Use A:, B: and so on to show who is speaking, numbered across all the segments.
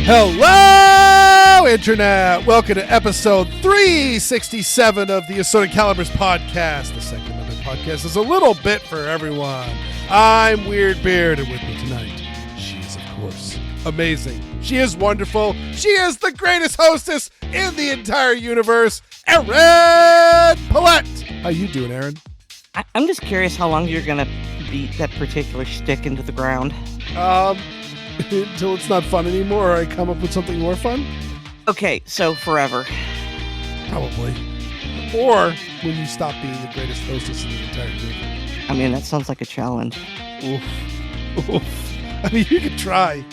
A: Hello, Internet! Welcome to episode 367 of the Assorted Calibers podcast. The second of the podcast is a little bit for everyone. I'm Weer'd, and with me tonight, she is, of course, amazing. She is wonderful. She is the greatest hostess in the entire universe, Erin Paulette. How you doing, Erin?
B: I'm just curious how long you're going to beat that particular stick into the ground.
A: Until it's not fun anymore, or I come up with something more fun?
B: Okay, so forever.
A: Probably. Or when you stop being the greatest hostess in the entire universe.
B: I mean, that sounds like a challenge.
A: Oof. I mean, you could try.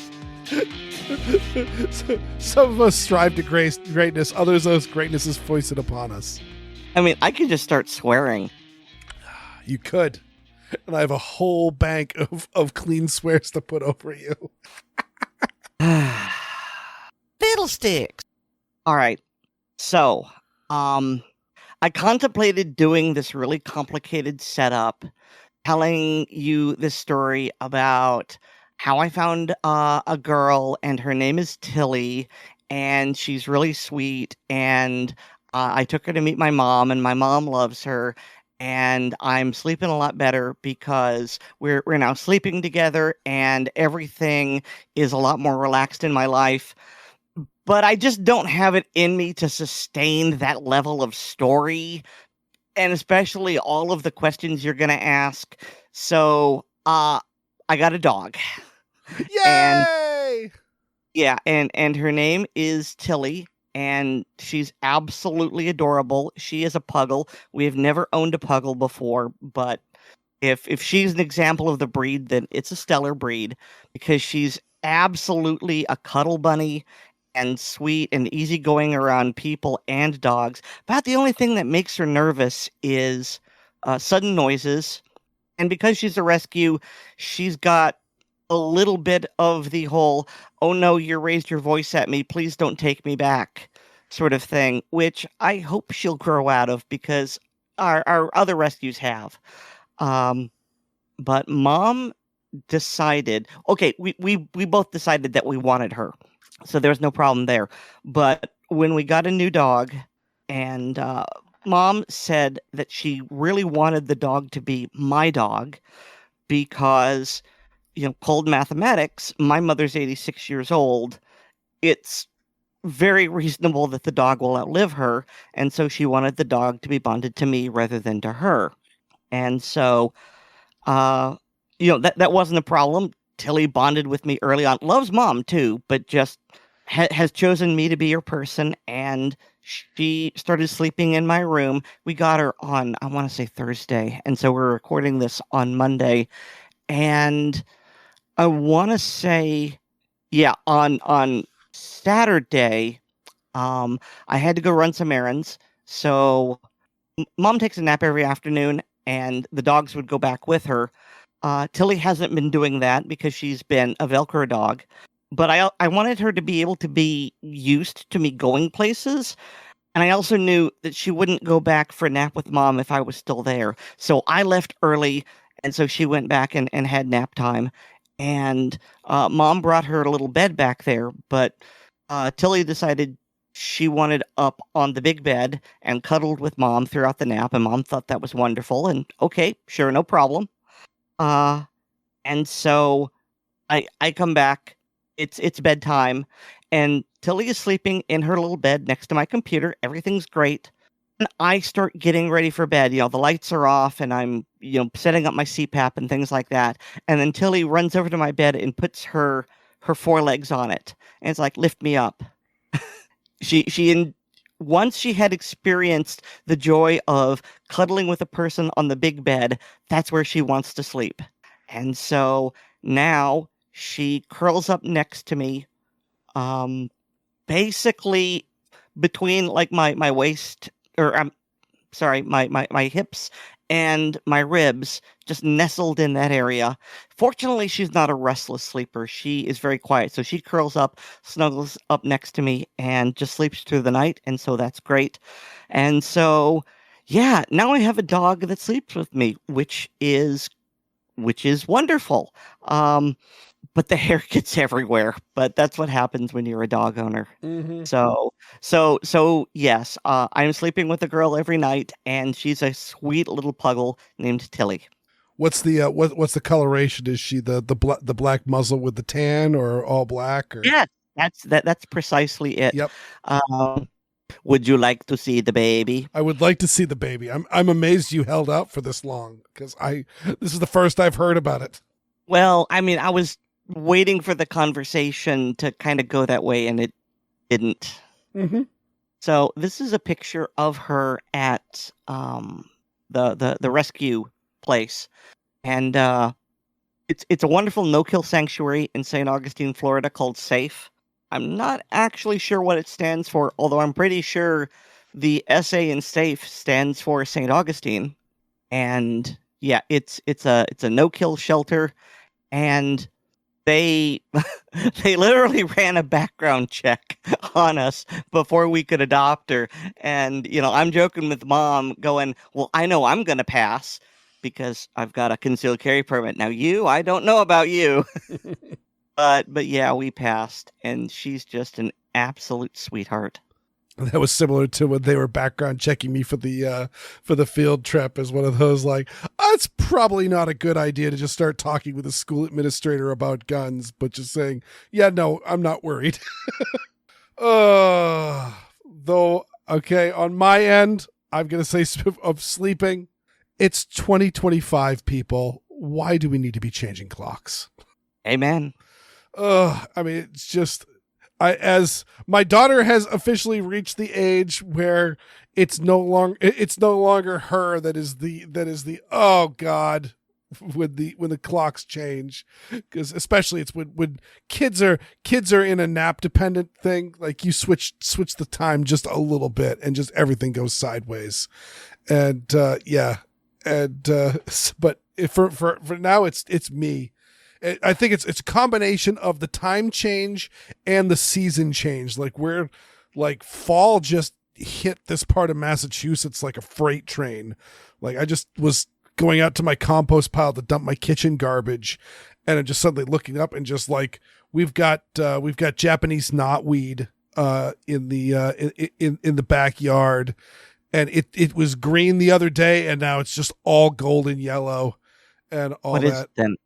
A: Some of us strive to greatness. Others, those greatness is foisted upon us.
B: I mean, I could just start swearing.
A: You could. And I have a whole bank of clean swears to put over you.
B: Fiddlesticks. All right. So, I contemplated doing this really complicated setup, telling you this story about how I found a girl, and her name is Tillie, and she's really sweet, and I took her to meet my mom, and my mom loves her. And I'm sleeping a lot better because we're now sleeping together and everything is a lot more relaxed in my life. But I just don't have it in me to sustain that level of story, and especially all of the questions you're going to ask. So I got a dog.
A: Yay!
B: And her name is Tillie. And she's absolutely adorable. She is a puggle. We have never owned a puggle before, but if she's an example of the breed, then it's a stellar breed because she's absolutely a cuddle bunny and sweet and easygoing around people and dogs. About the only thing that makes her nervous is sudden noises. And because she's a rescue, she's got a little bit of the whole, oh no, you raised your voice at me, please don't take me back sort of thing, which I hope she'll grow out of because our other rescues have. But Mom decided, okay, we both decided that we wanted her. So there's no problem there. But when we got a new dog and Mom said that she really wanted the dog to be my dog because, you know, cold mathematics, my mother's 86 years old. It's very reasonable that the dog will outlive her. And so she wanted the dog to be bonded to me rather than to her. And so, that wasn't a problem. Tillie bonded with me early on. Loves Mom too, but just has chosen me to be her person. And she started sleeping in my room. We got her on, I want to say Thursday. And so we're recording this on Monday. And I want to say, on Saturday, I had to go run some errands. So Mom takes a nap every afternoon, and the dogs would go back with her. Tillie hasn't been doing that because she's been a Velcro dog. But I wanted her to be able to be used to me going places. And I also knew that she wouldn't go back for a nap with Mom if I was still there. So I left early, and so she went back and had nap time. And Mom brought her a little bed back there, but Tillie decided she wanted up on the big bed and cuddled with Mom throughout the nap, and Mom thought that was wonderful, and okay, sure, no problem. And so I come back, it's bedtime, and Tillie is sleeping in her little bed next to my computer, everything's great. And I start getting ready for bed. You know, the lights are off and I'm, setting up my CPAP and things like that. And then Tillie runs over to my bed and puts her forelegs on it. And it's like, lift me up. Once she had experienced the joy of cuddling with a person on the big bed, that's where she wants to sleep. And so now she curls up next to me, basically between like my waist, or I'm sorry, my hips and my ribs, just nestled in that area. Fortunately, she's not a restless sleeper. She is very quiet. So she curls up, snuggles up next to me, and just sleeps through the night. And so that's great. And so, yeah, now I have a dog that sleeps with me, which is wonderful. But the hair gets everywhere. But that's what happens when you're a dog owner.
A: Mm-hmm.
B: So yes, I'm sleeping with a girl every night, and she's a sweet little puggle named Tillie.
A: What's the what's the coloration? Is she the black muzzle with the tan, or all black? Or
B: Yeah, that's precisely it.
A: Yep.
B: Would you like to see the baby?
A: I would like to see the baby. I'm amazed you held out for this long, because this is the first I've heard about it.
B: Well, I mean, I was waiting for the conversation to kind of go that way, and it didn't.
A: Mm-hmm.
B: So this is a picture of her at the rescue place, and it's a wonderful no-kill sanctuary in St. Augustine, Florida, called S.A.F.E. I'm not actually sure what it stands for, although I'm pretty sure the S.A. in S.A.F.E. stands for St. Augustine. And yeah, it's a no-kill shelter, and they literally ran a background check on us before we could adopt her. And I'm joking with Mom, going, "Well, I know I'm gonna pass because I've got a concealed carry permit. Now I don't know about you." But yeah, we passed, and she's just an absolute sweetheart.
A: That was similar to when they were background checking me for the field trip, as one of those like, it's probably not a good idea to just start talking with a school administrator about guns, but just saying, yeah, no, I'm not worried. Though, okay, on my end, I'm going to say of sleeping, it's 2025, people. Why do we need to be changing clocks?
B: Amen.
A: I mean, it's just, as my daughter has officially reached the age where it's no longer her that is the oh God, when the clocks change, because especially it's when kids are in a nap dependent thing, like you switch the time just a little bit and just everything goes sideways, and but for now it's me. I think it's a combination of the time change and the season change. Like fall just hit this part of Massachusetts like a freight train. Like I just was going out to my compost pile to dump my kitchen garbage, and I'm just suddenly looking up and just like we've got Japanese knotweed in the backyard, and it was green the other day, and now it's just all golden yellow and all
B: what
A: that.
B: Is it then?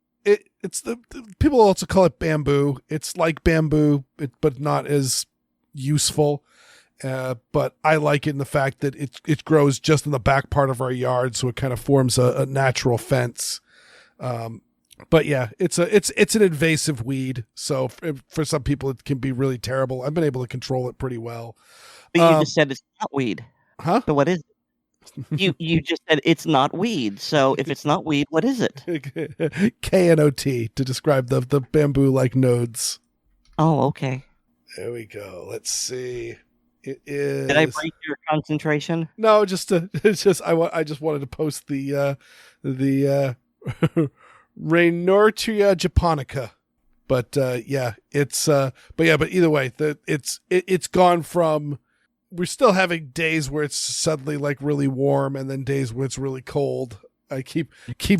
A: It's the people also call it bamboo. It's like bamboo, but not as useful. But I like it in the fact that it grows just in the back part of our yard, so it kind of forms a natural fence. But yeah, it's an invasive weed, so for some people it can be really terrible. I've been able to control it pretty well.
B: But you just said it's not weed,
A: huh?
B: So what is it? You just said it's not weed. So if it's not weed, what is it?
A: KNOT to describe the bamboo like nodes.
B: Oh, okay.
A: There we go. Let's see. It is.
B: Did I break your concentration?
A: No, I just wanted to post the Rhetoric japonica, but yeah, but either way, it's gone from. We're still having days where it's suddenly like really warm, and then days where it's really cold. I keep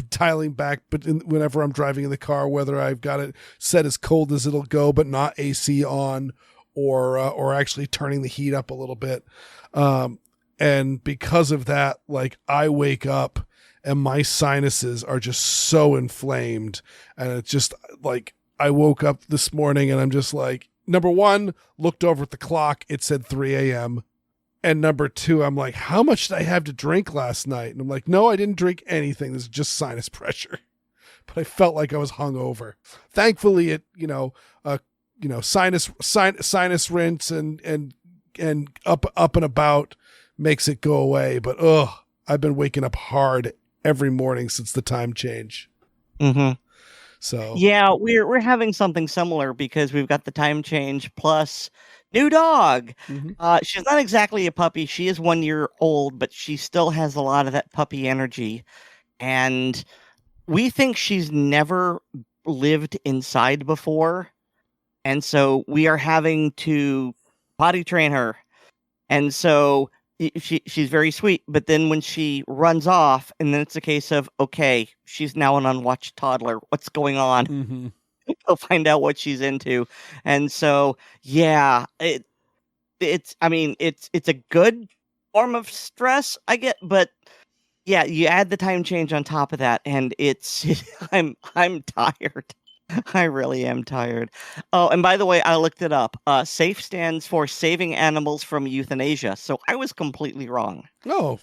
A: dialing back, but whenever I'm driving in the car, whether I've got it set as cold as it'll go, but not AC on, or actually turning the heat up a little bit. And because of that, like I wake up and my sinuses are just so inflamed, and it's just like I woke up this morning and I'm just like, number one, looked over at the clock, it said 3 a.m. And number two, I'm like, how much did I have to drink last night? And I'm like, no, I didn't drink anything. This is just sinus pressure. But I felt like I was hungover. Thankfully, it, sinus rinse and up and about makes it go away. But I've been waking up hard every morning since the time change.
B: Mm-hmm.
A: So
B: yeah, we're having something similar because we've got the time change plus New dog.
A: Mm-hmm.
B: She's not exactly a puppy. She is 1 year old, but she still has a lot of that puppy energy. And we think she's never lived inside before. And so we are having to potty train her. And so she's very sweet. But then when she runs off, and then it's a case of, okay, she's now an unwatched toddler. What's going on?
A: Mm-hmm.
B: Go find out what she's into. And so, yeah, it's a good form of stress, I get, but yeah, you add the time change on top of that, and it's I'm tired. I really am tired. Oh, and by the way, I looked it up. SAFE stands for Saving Animals from Euthanasia, so I was completely wrong.
A: Oh,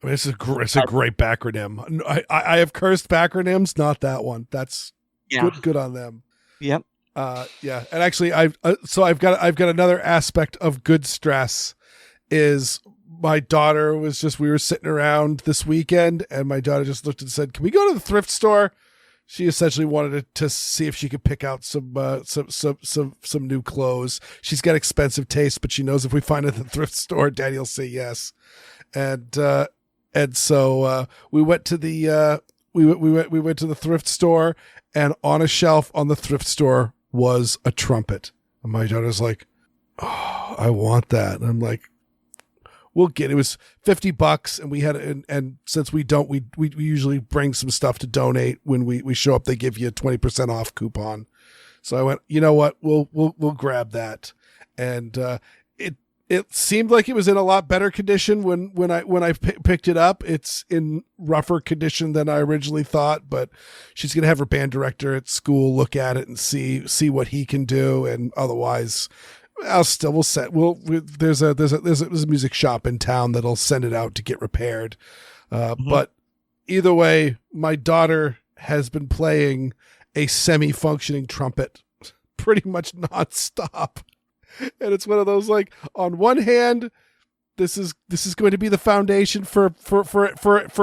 A: I mean, it's a great backronym. I have cursed backronyms, not that one. That's good on them.
B: Yep.
A: Yeah, and actually, I've got another aspect of good stress. Is my daughter we were sitting around this weekend, and my daughter just looked and said, "Can we go to the thrift store?" She essentially wanted to see if she could pick out some new clothes. She's got expensive taste, but she knows if we find it at the thrift store, Daddy will say yes. And so we went to the we went to the thrift store, and on a shelf on the thrift store was a trumpet. And my daughter's like, "Oh, I want that." And I'm like, "We'll get it." It was $50, and we had and since we usually bring some stuff to donate when we show up. They give you a 20% off coupon. So I went, you know what? We'll grab that. And it seemed like it was in a lot better condition when I picked it up. It's in rougher condition than I originally thought, but she's gonna have her band director at school look at it and see what he can do, and otherwise, there's a music shop in town that'll send it out to get repaired. But either way, my daughter has been playing a semi-functioning trumpet pretty much nonstop. And it's one of those, like, on one hand, this is going to be the foundation for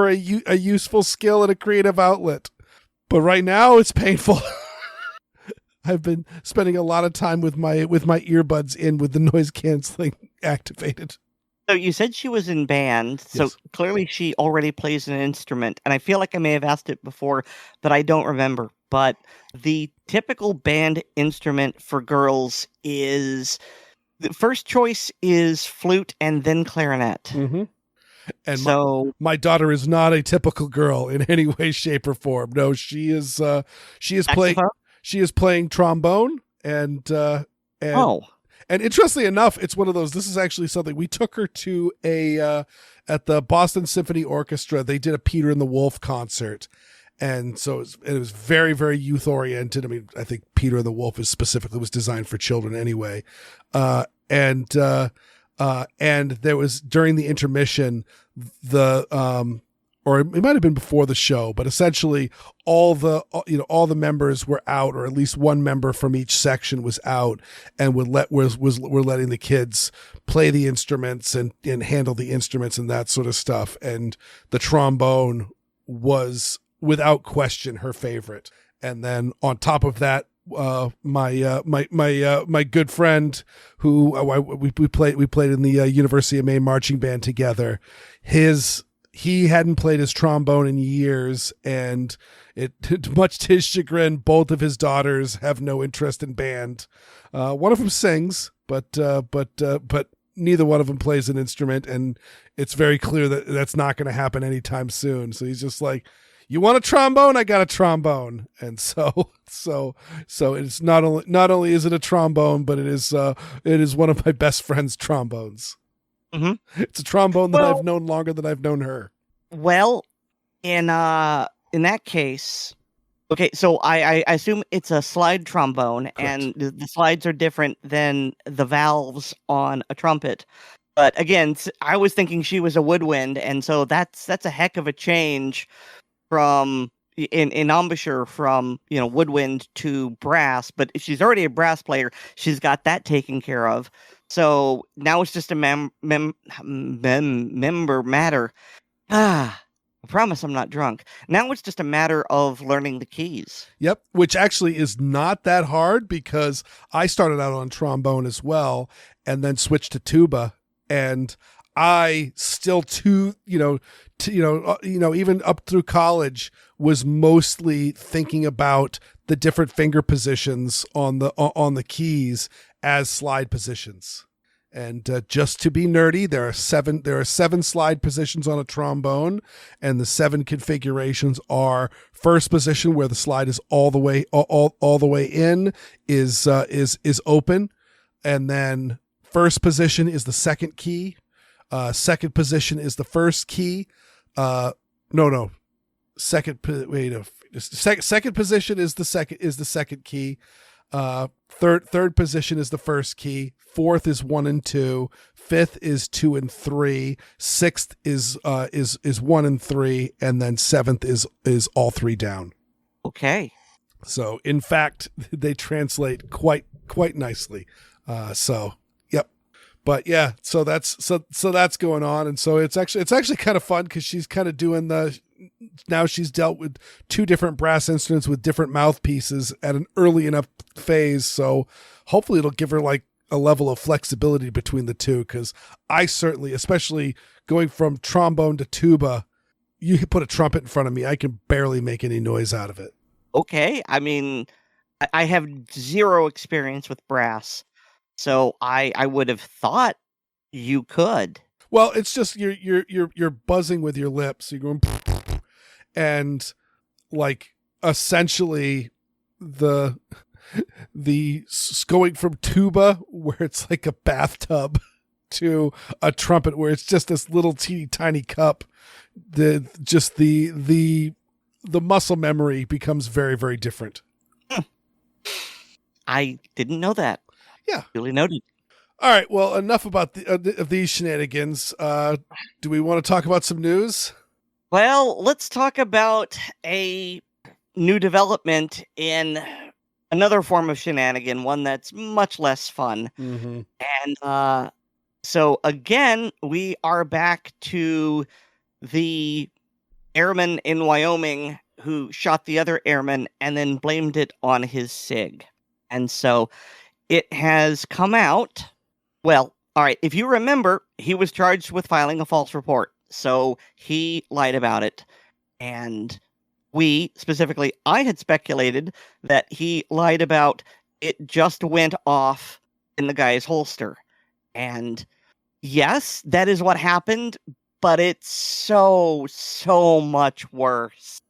A: a useful skill and a creative outlet. But right now it's painful. I've been spending a lot of time with my earbuds in with the noise canceling activated.
B: So you said she was in band, so
A: Yes.
B: Clearly she already plays an instrument. And I feel like I may have asked it before, but I don't remember. But the typical band instrument for girls is, the first choice is flute and then clarinet.
A: Mm-hmm. And
B: so
A: my daughter is not a typical girl in any way, shape, or form. No, she is playing. She is playing trombone, and interestingly enough, it's one of those. This is actually something we took her to at the Boston Symphony Orchestra. They did a Peter and the Wolf concert, and so it was very, very youth oriented. I mean, I think Peter and the Wolf was designed for children anyway, and there was, during the intermission, or it might have been before the show, but essentially all the members were out, or at least one member from each section was out, and we're letting the kids play the instruments and handle the instruments and that sort of stuff. And the trombone was without question her favorite. And then on top of that, my good friend who we played in the University of Maine marching band together, he hadn't played his trombone in years, and much to his chagrin, both of his daughters have no interest in band. One of them sings, but neither one of them plays an instrument, and it's very clear that that's not going to happen anytime soon. So he's just like, "You want a trombone? I got a trombone." And so it's not only is it a trombone, but it is one of my best friend's trombones.
B: Mm-hmm.
A: It's a trombone that I've known longer than I've known her.
B: Well, in that case, okay, so I assume it's a slide trombone. Correct. And the slides are different than the valves on a trumpet. But again, I was thinking she was a woodwind, and so that's a heck of a change from in embouchure from woodwind to brass. But if she's already a brass player, she's got that taken care of. So now it's just a member matter. I promise I'm not drunk. Now it's just a matter of learning the keys.
A: Yep, which actually is not that hard because I started out on trombone as well and then switched to tuba, and I still even up through college was mostly thinking about the different finger positions on the keys as slide positions. And just to be nerdy, there are seven slide positions on a trombone, and the 7 configurations are: first position, where the slide is all the way in, is open, and then first position is the second key. Second position is the first key. Second position is the second key. Third position is the first key. Fourth is 1 and 2. Fifth is 2 and 3. Sixth is 1 and 3, and then seventh is all 3 down.
B: Okay.
A: So in fact, they translate quite nicely. Yep. But yeah, so that's going on, and so it's actually kind of fun because she's kind of doing now she's dealt with 2 different brass instruments with different mouthpieces at an early enough phase. So hopefully it'll give her like a level of flexibility between the two. Cause I certainly, especially going from trombone to tuba, you put a trumpet in front of me, I can barely make any noise out of it.
B: Okay. I mean, I have 0 experience with brass, so I would have thought you could.
A: Well, it's just you're buzzing with your lips. You're going, and like essentially the going from tuba, where it's like a bathtub, to a trumpet where it's just this little teeny tiny cup. The muscle memory becomes very, very different.
B: I didn't know that.
A: Yeah.
B: Really noted.
A: All right. Well, enough about of these shenanigans. Do we want to talk about some news?
B: Well, let's talk about a new development in another form of shenanigan, one that's much less fun.
A: Mm-hmm.
B: And so again, we are back to the airman in Wyoming who shot the other airman and then blamed it on his SIG. And so it has come out. Well, all right, if you remember, he was charged with filing a false report. So he lied about it. And specifically, I had speculated that he lied about it just went off in the guy's holster. And yes, that is what happened, but it's so much worse.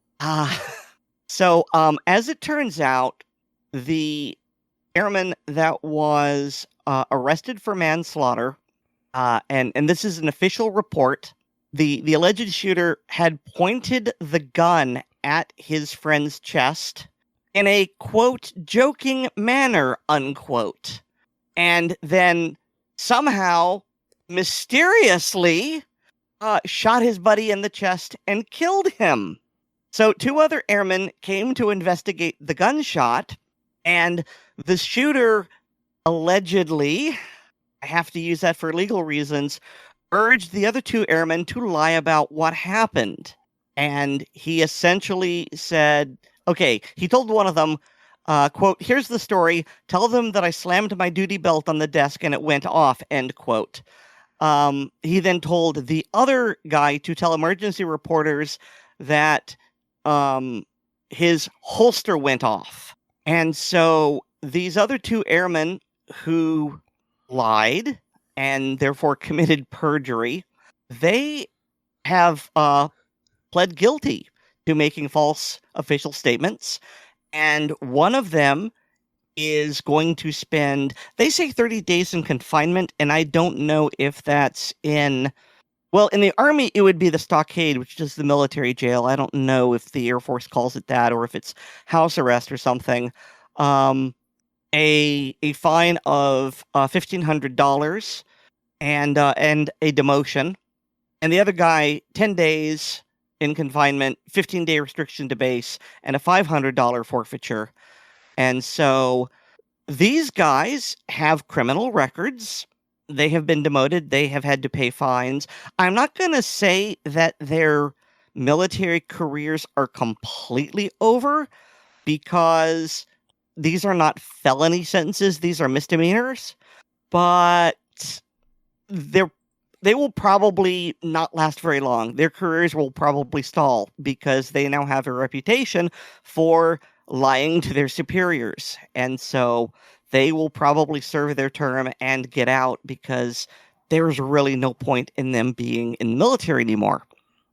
B: So as it turns out, the airman that was arrested for manslaughter, and this is an official report, the alleged shooter had pointed the gun at his friend's chest in a, quote, joking manner, unquote, and then somehow, mysteriously, shot his buddy in the chest and killed him. So 2 other airmen came to investigate the gunshot, and the shooter allegedly, I have to use that for legal reasons, urged the other 2 airmen to lie about what happened. And he essentially said, okay, he told one of them, quote, here's the story. Tell them that I slammed my duty belt on the desk and it went off, end quote. He then told the other guy to tell emergency reporters that his holster went off. And so these other 2 airmen who lied and therefore committed perjury, they have pled guilty to making false official statements. And one of them is going to spend, they say 30 days in confinement, and I don't know if that's in the Army, it would be the stockade, which is the military jail. I don't know if the Air Force calls it that or if it's house arrest or something. A fine of $1,500 and a demotion. And the other guy, 10 days in confinement, 15-day restriction to base, and a $500 forfeiture. And so these guys have criminal records. They have been demoted. They have had to pay fines. I'm not going to say that they're military careers are completely over because these are not felony sentences, these are misdemeanors, but they will probably not last very long. Their careers will probably stall because they now have a reputation for lying to their superiors. And so they will probably serve their term and get out because there's really no point in them being in the military anymore.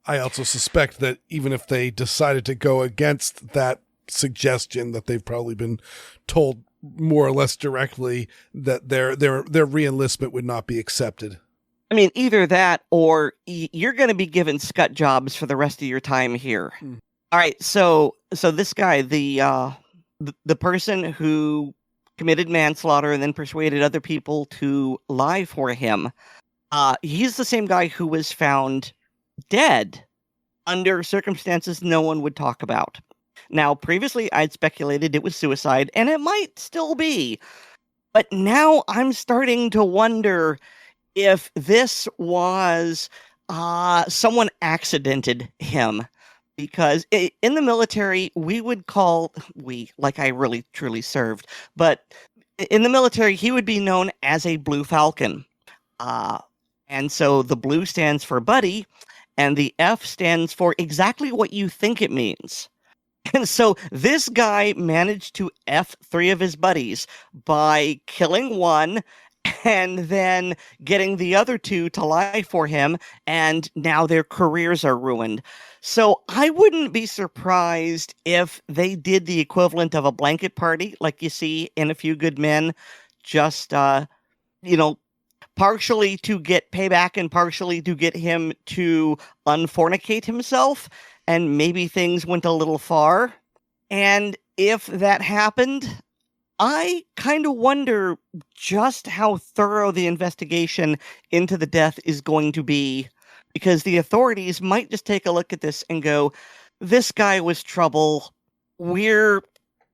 A: I also suspect that even if they decided to go against that suggestion, that they've probably been told more or less directly that their reenlistment would not be accepted.
B: I mean, either that or you're going to be given scut jobs for the rest of your time here. All right, so this guy, the person who committed manslaughter and then persuaded other people to lie for him, he's the same guy who was found dead under circumstances no one would talk about. Now, previously, I'd speculated it was suicide, and it might still be. But now I'm starting to wonder if this was someone accidented him. Because in the military, like I really truly served, but in the military, he would be known as a Blue Falcon. And so the blue stands for buddy, and the F stands for exactly what you think it means. And so this guy managed to F 3 of his buddies by killing one and then getting the other 2 to lie for him, and now their careers are ruined. So I wouldn't be surprised if they did the equivalent of a blanket party like you see in A Few Good Men, just, partially to get payback and partially to get him to unfornicate himself, and maybe things went a little far. And if that happened, I kind of wonder just how thorough the investigation into the death is going to be, because the authorities might just take a look at this and go, this guy was trouble. We're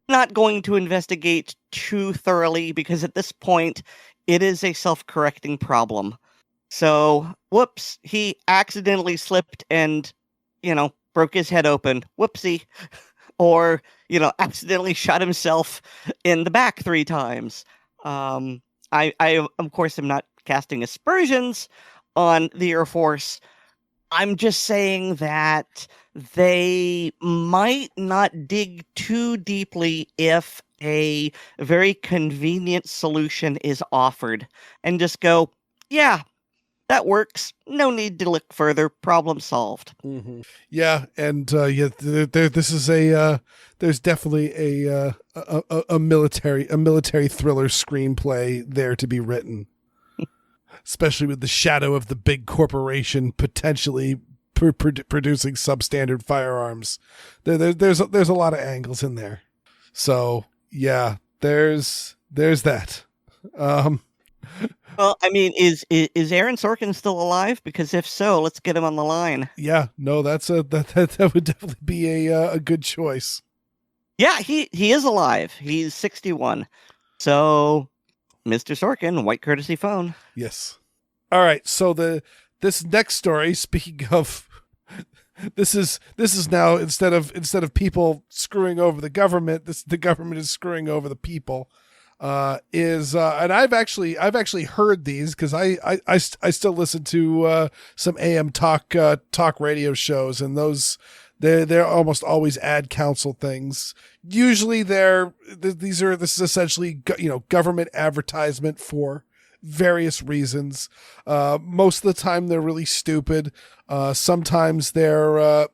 B: not going to investigate too thoroughly because at this point, it is a self-correcting problem. So, whoops, he accidentally slipped and, broke his head open. Whoopsie. Or, accidentally shot himself in the back 3 times. I, of course, am not casting aspersions on the Air Force. I'm just saying that they might not dig too deeply if a very convenient solution is offered and just go, yeah, that works. No need to look further. Problem solved.
A: Mm-hmm. Yeah, and this is there's definitely a military thriller screenplay there to be written, especially with the shadow of the big corporation potentially producing substandard firearms. There's a lot of angles in there. So yeah, there's that.
B: Well, I mean, is Aaron Sorkin still alive? Because if so, let's get him on the line.
A: Yeah, no, that would definitely be a good choice.
B: Yeah, he is alive. He's 61. So, Mr. Sorkin, white courtesy phone.
A: Yes. All right. So this next story, speaking of, this is now instead of people screwing over the government, the government is screwing over the people. And I've actually heard these because I still listen to some AM talk radio shows, and they're almost always ad council things. Usually this is essentially government advertisement for various reasons. Most of the time they're really stupid. Sometimes they're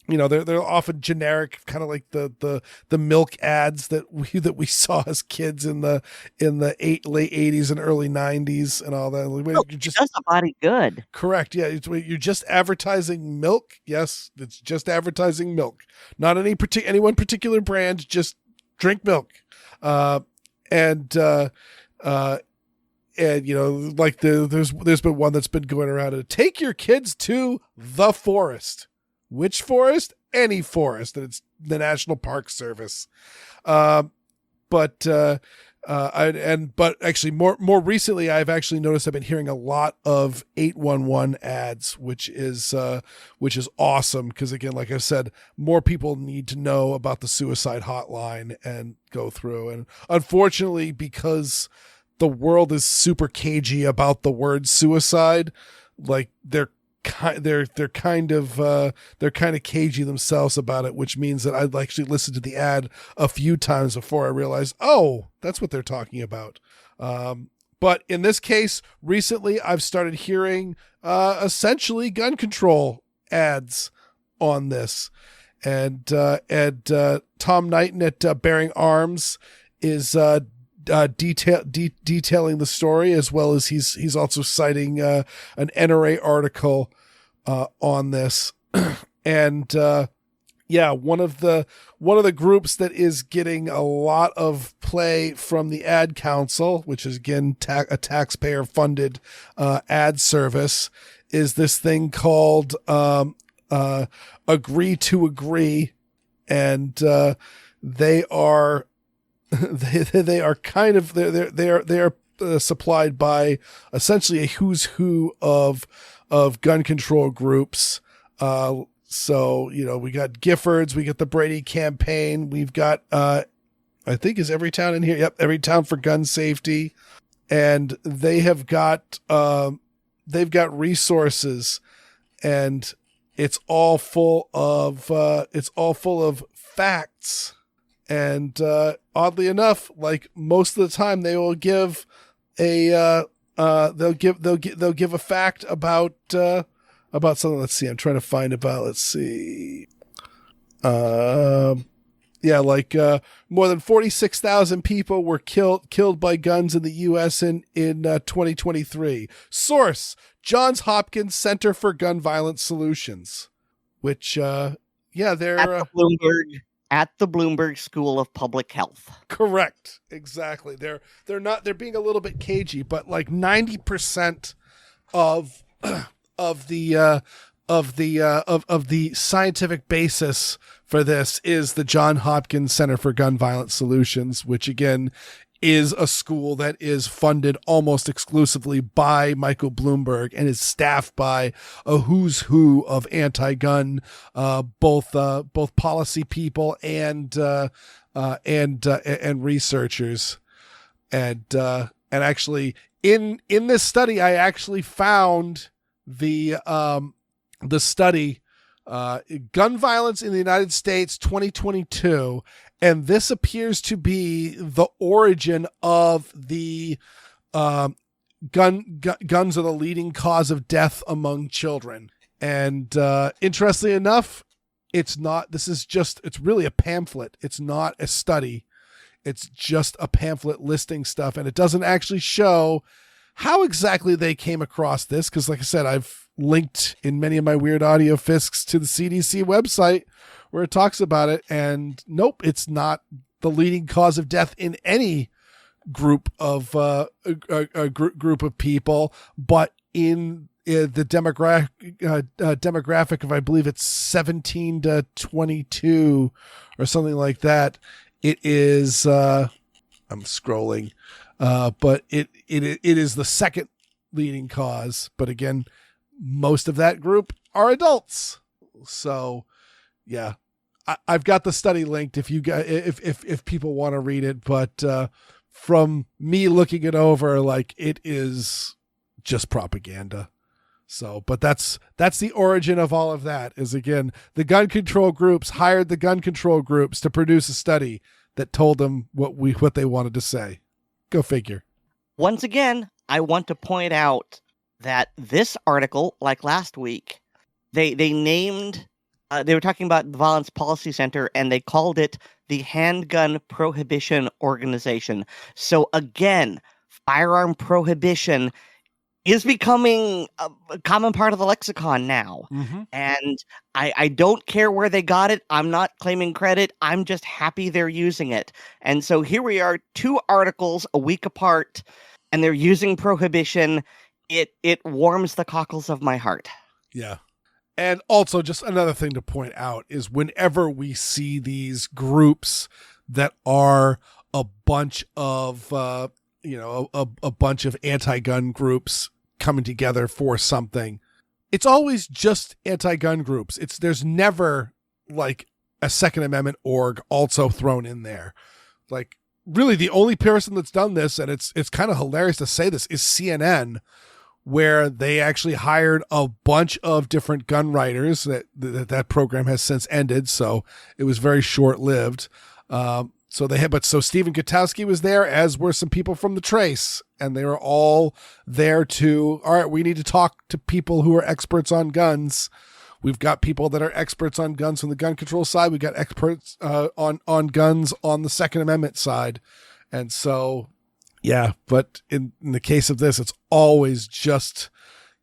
A: they're often generic, kind of like the milk ads that we saw as kids in the late 80s and early 90s and all that.
B: It does the body good.
A: Correct. Yeah. You're just advertising milk. Yes. It's just advertising milk, not any one particular brand. Just drink milk. And like there's been one that's been going around. Take your kids to the forest. Which forest? Any forest. And it's the National Park Service. But But actually more recently, I've actually noticed I've been hearing a lot of 811 ads, which is awesome. Cause again, like I said, more people need to know about the suicide hotline and go through. And unfortunately, because the world is super cagey about the word suicide, like they're kind of cagey themselves about it, which means that I'd actually listen to the ad a few times before I realize, oh, that's what they're talking about. But in this case, recently I've started hearing essentially gun control ads on this, and Tom Knighton at Bearing Arms is detailing the story, as well as he's also citing an NRA article on this. And one of the groups that is getting a lot of play from the Ad Council, which is again a taxpayer funded ad service, is this thing called Agree to Agree, and they are they are kind of they are supplied by essentially a who's who of gun control groups. So, we got Giffords, we got the Brady campaign, we've got I think is Everytown in here. Yep, Everytown for gun safety, and they've got resources, and it's all full of facts. And oddly enough, like most of the time, they will give they'll give a fact about something. Let's see. I'm trying to find about. Let's see. More than 46,000 people were killed by guns in the U.S. in 2023. Source: Johns Hopkins Center for Gun Violence Solutions. Which they're
B: at the Bloomberg School of Public Health. Correct.
A: Exactly. They're being a little bit cagey, but like 90% of the scientific basis for this is the Johns Hopkins Center for Gun Violence Solutions, which again is a school that is funded almost exclusively by Michael Bloomberg and is staffed by a who's who of anti-gun, both policy people and researchers. And actually in this study, I actually found the study, Gun Violence in the United States 2022, and this appears to be the origin of the guns are the leading cause of death among children. And interestingly enough, it's really a pamphlet. It's not a study. It's just a pamphlet listing stuff, and it doesn't actually show how exactly they came across this, because like I said, I've linked in many of my Weird Audio Fisks to the CDC website where it talks about it, and nope, it's not the leading cause of death in any group of group of people, but in the demographic of, I believe it's 17 to 22 or something like that. It is I'm scrolling, but it is the second leading cause. But again, most of that group are adults. So yeah, I've got the study linked if you guys, if people want to read it. But from me looking it over, like, it is just propaganda. So, but that's the origin of all of that, is again, the gun control groups hired the gun control groups to produce a study that told them what they wanted to say. Go figure.
B: Once again, I want to point out that this article, like last week, they named, they were talking about the Violence Policy Center, and they called it the Handgun Prohibition Organization. So again, firearm prohibition is becoming a common part of the lexicon now. Mm-hmm. And I don't care where they got it. I'm not claiming credit. I'm just happy they're using it. And so here we are, 2 articles a week apart, and they're using prohibition. It warms the cockles of my heart.
A: Yeah. And also, just another thing to point out is whenever we see these groups that are a bunch of a bunch of anti-gun groups coming together for something, it's always just anti-gun groups. There's never like a Second Amendment org also thrown in there. Like, really the only person that's done this, and it's kind of hilarious to say this, is CNN, where they actually hired a bunch of different gun writers. That program has since ended, so it was very short-lived. So Stephen Gutowski was there, as were some people from the Trace, and they were all there all right, we need to talk to people who are experts on guns. We've got people that are experts on guns from the gun control side. We've got experts on guns on the Second Amendment side. And so, yeah, but in the case of this, it's always just,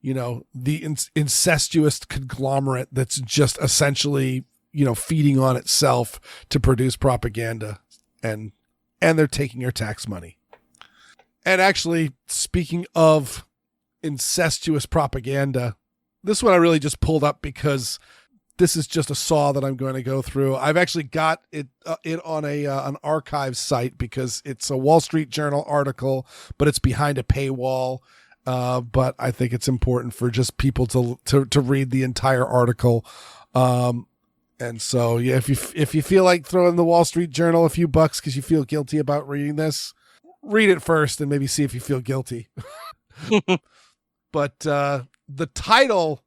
A: the incestuous conglomerate that's just essentially, feeding on itself to produce propaganda. And they're taking your tax money. And actually, speaking of incestuous propaganda, this one I really just pulled up because this is just a saw that I'm going to go through. I've actually got it on an archive site because it's a Wall Street Journal article, but it's behind a paywall. But I think it's important for just people to read the entire article. And so, yeah, if you feel like throwing the Wall Street Journal a few bucks because you feel guilty about reading this, read it first and maybe see if you feel guilty. But the title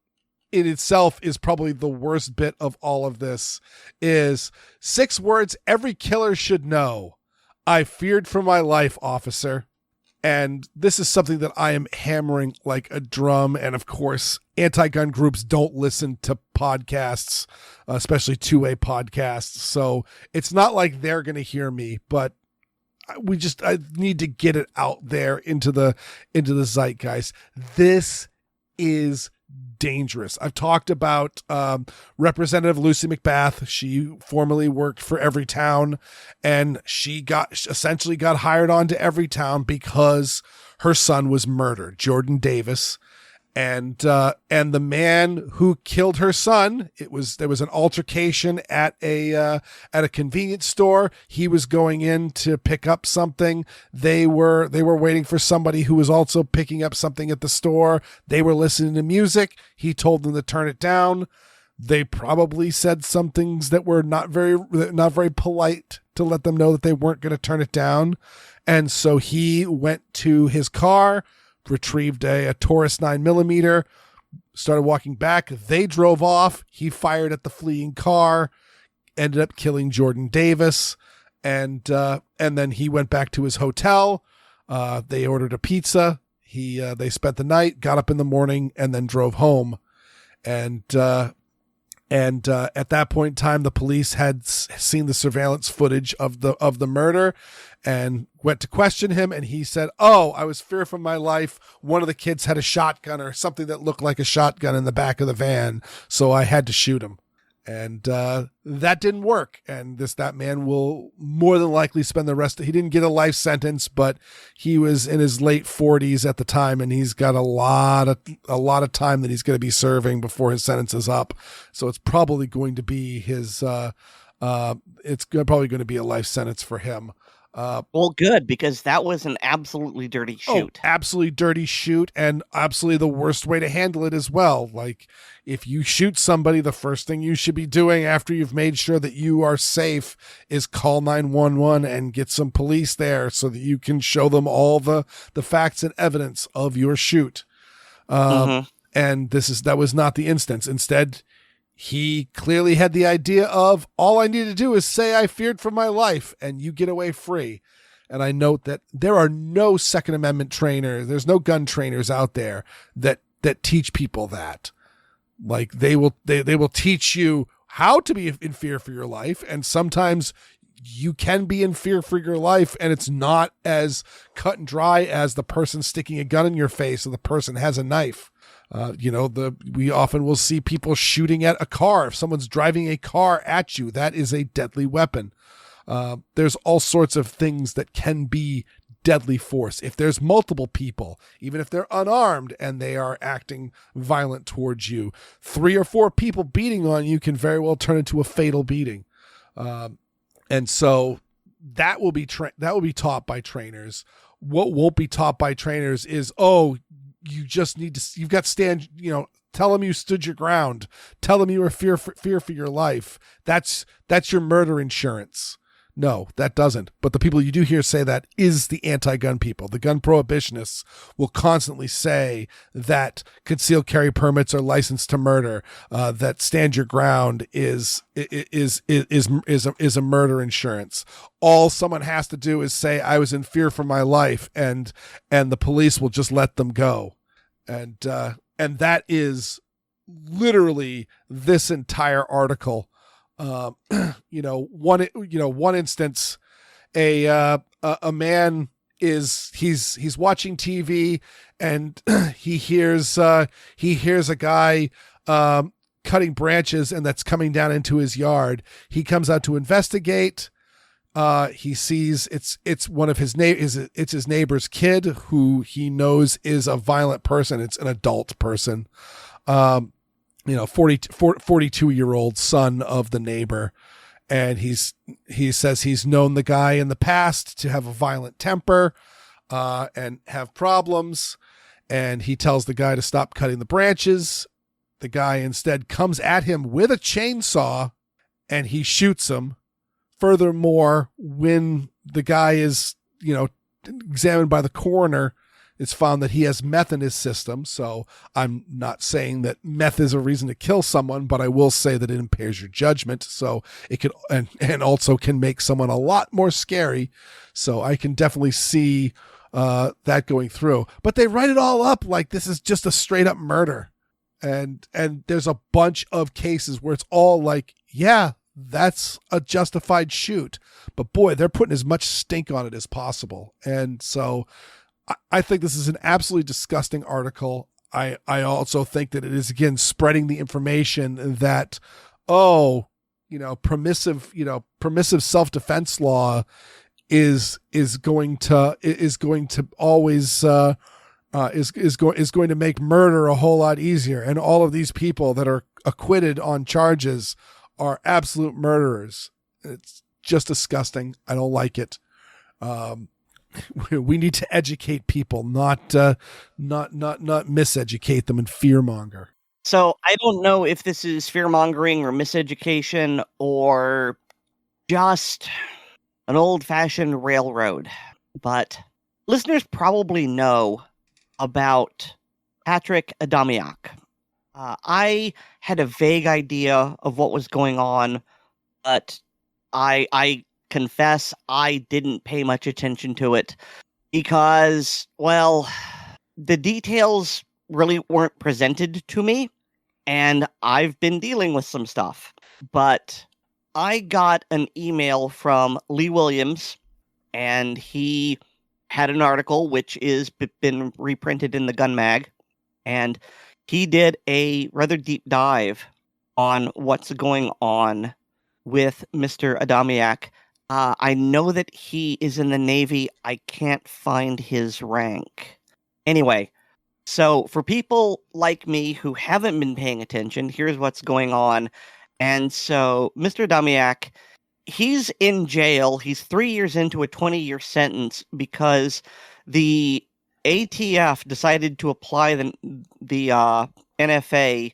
A: in itself is probably the worst bit of all of this. Is 6 words every killer should know. I feared for my life, officer. And this is something that I am hammering like a drum. And of course, anti-gun groups don't listen to podcasts, especially two-way podcasts. So it's not like they're going to hear me, but I need to get it out there into the zeitgeist. This is dangerous. I've talked about Representative Lucy McBath. She formerly worked for Everytown, and she essentially got hired on to Everytown because her son was murdered, Jordan Davis. And the man who killed her son, there was an altercation at a convenience store. He was going in to pick up something. They were waiting for somebody who was also picking up something at the store. They were listening to music. He told them to turn it down. They probably said some things that were not very polite to let them know that they weren't going to turn it down. And so he went to his car, retrieved a Taurus 9mm, started walking back. They drove off. He fired at the fleeing car, ended up killing Jordan Davis. And then he went back to his hotel. They ordered a pizza. They spent the night, got up in the morning, and then drove home. And at that point in time, the police had seen the surveillance footage of the murder and went to question him. And he said, "Oh, I was fearful for my life. One of the kids had a shotgun or something that looked like a shotgun in the back of the van, so I had to shoot him." And that didn't work. And that man will more than likely spend he didn't get a life sentence, but he was in his late 40s at the time, and he's got a lot of time that he's going to be serving before his sentence is up. So it's probably going to be probably going to be a life sentence for him.
B: Well, good, because that was an absolutely dirty shoot.
A: Oh, absolutely dirty shoot, and absolutely the worst way to handle it as well. Like, if you shoot somebody, the first thing you should be doing after you've made sure that you are safe is call 911 and get some police there so that you can show them all the facts and evidence of your shoot. And that was not the instance. Instead, he clearly had the idea of, all I need to do is say I feared for my life and you get away free. And I note that there are no Second Amendment trainers. There's no gun trainers out there that teach people that. Like, they will teach you how to be in fear for your life. And sometimes you can be in fear for your life, and it's not as cut and dry as the person sticking a gun in your face or the person has a knife. We often will see people shooting at a car. If someone's driving a car at you, that is a deadly weapon. There's all sorts of things that can be deadly force. If there's multiple people, even if they're unarmed and they are acting violent towards you, 3 or 4 people beating on you can very well turn into a fatal beating. And so that will be taught by trainers. What won't be taught by trainers is, oh, you just need to, you've got to stand, tell them you stood your ground. Tell them you were fear for your life. That's your murder insurance. No, that doesn't. But the people you do hear say that is the anti-gun people. The gun prohibitionists will constantly say that concealed carry permits are licensed to murder. That stand your ground is a murder insurance. All someone has to do is say, I was in fear for my life, and the police will just let them go. And that is literally this entire article. One instance, a man he's watching TV, and he hears a guy cutting branches, and that's coming down into his yard. He comes out to investigate. He sees it's one of his it's his neighbor's kid, who he knows is a violent person. It's an adult person. 42-year-old son of the neighbor. And he says he's known the guy in the past to have a violent temper, and have problems. And he tells the guy to stop cutting the branches. The guy instead comes at him with a chainsaw, and he shoots him. Furthermore, when the guy is, examined by the coroner, it's found that he has meth in his system. So I'm not saying that meth is a reason to kill someone, but I will say that it impairs your judgment. So it can, and also can make someone a lot more scary. So I can definitely see that going through. But they write it all up like this is just a straight up murder. And there's a bunch of cases where it's all like, yeah, that's a justified shoot. But boy, they're putting as much stink on it as possible. And so I think this is an absolutely disgusting article. I also think that it is, again, spreading the information that, permissive self-defense law is going to always is going to make murder a whole lot easier. And all of these people that are acquitted on charges are absolute murderers. It's just disgusting. I don't like it. We need to educate people, not miseducate them and fearmonger.
B: So I don't know if this is fearmongering or miseducation or just an old-fashioned railroad, but listeners probably know about Patrick Adamiak. I had a vague idea of what was going on, but I confess I didn't pay much attention to it because, well, the details really weren't presented to me, and I've been dealing with some stuff. But I got an email from Lee Williams, and he had an article which is been reprinted in the Gun Mag, and he did a rather deep dive on what's going on with Mr. Adamiak. I know that he is in the Navy. I can't find his rank. Anyway, so for people like me who haven't been paying attention, here's what's going on. And so Mr. Adamiak, he's in jail. He's 3 years into a 20-year sentence because the ATF decided to apply the NFA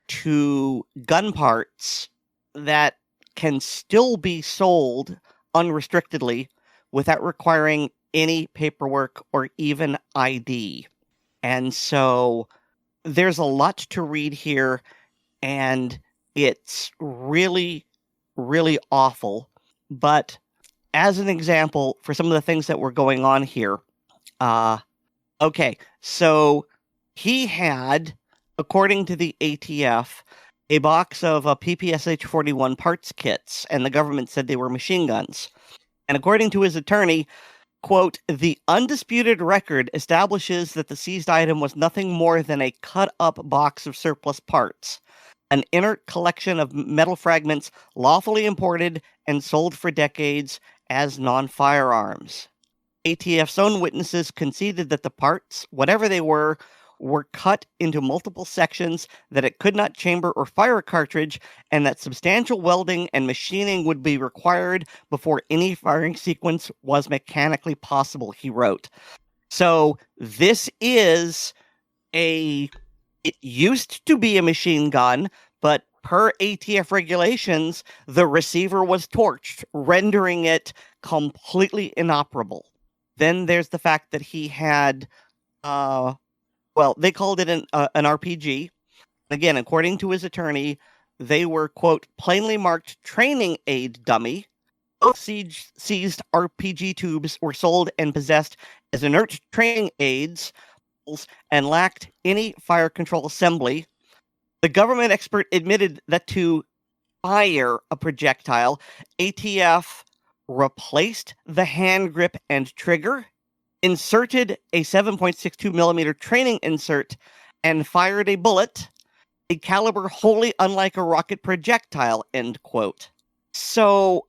B: to gun parts that can still be sold unrestrictedly without requiring any paperwork or even ID. And so there's a lot to read here, and it's really, really awful. But as an example, for some of the things that were going on here, okay, so he had, according to the ATF, a box of PPSH-41 parts kits, and the government said they were machine guns. And according to his attorney, quote, the undisputed record establishes that the seized item was nothing more than a cut-up box of surplus parts, an inert collection of metal fragments lawfully imported and sold for decades as non-firearms. ATF's own witnesses conceded that the parts, whatever they were were cut into multiple sections, that it could not chamber or fire a cartridge, and that substantial welding and machining would be required before any firing sequence was mechanically possible, he wrote. So this is it used to be a machine gun, but per ATF regulations, the receiver was torched, rendering it completely inoperable. Then there's the fact that he had, they called it an RPG. Again, according to his attorney, they were, quote, plainly marked training aid dummy. Both seized RPG tubes were sold and possessed as inert training aids and lacked any fire control assembly. The government expert admitted that to fire a projectile, ATF replaced the hand grip and trigger, inserted a 7.62 millimeter training insert, and fired a bullet, a caliber wholly unlike a rocket projectile, end quote. So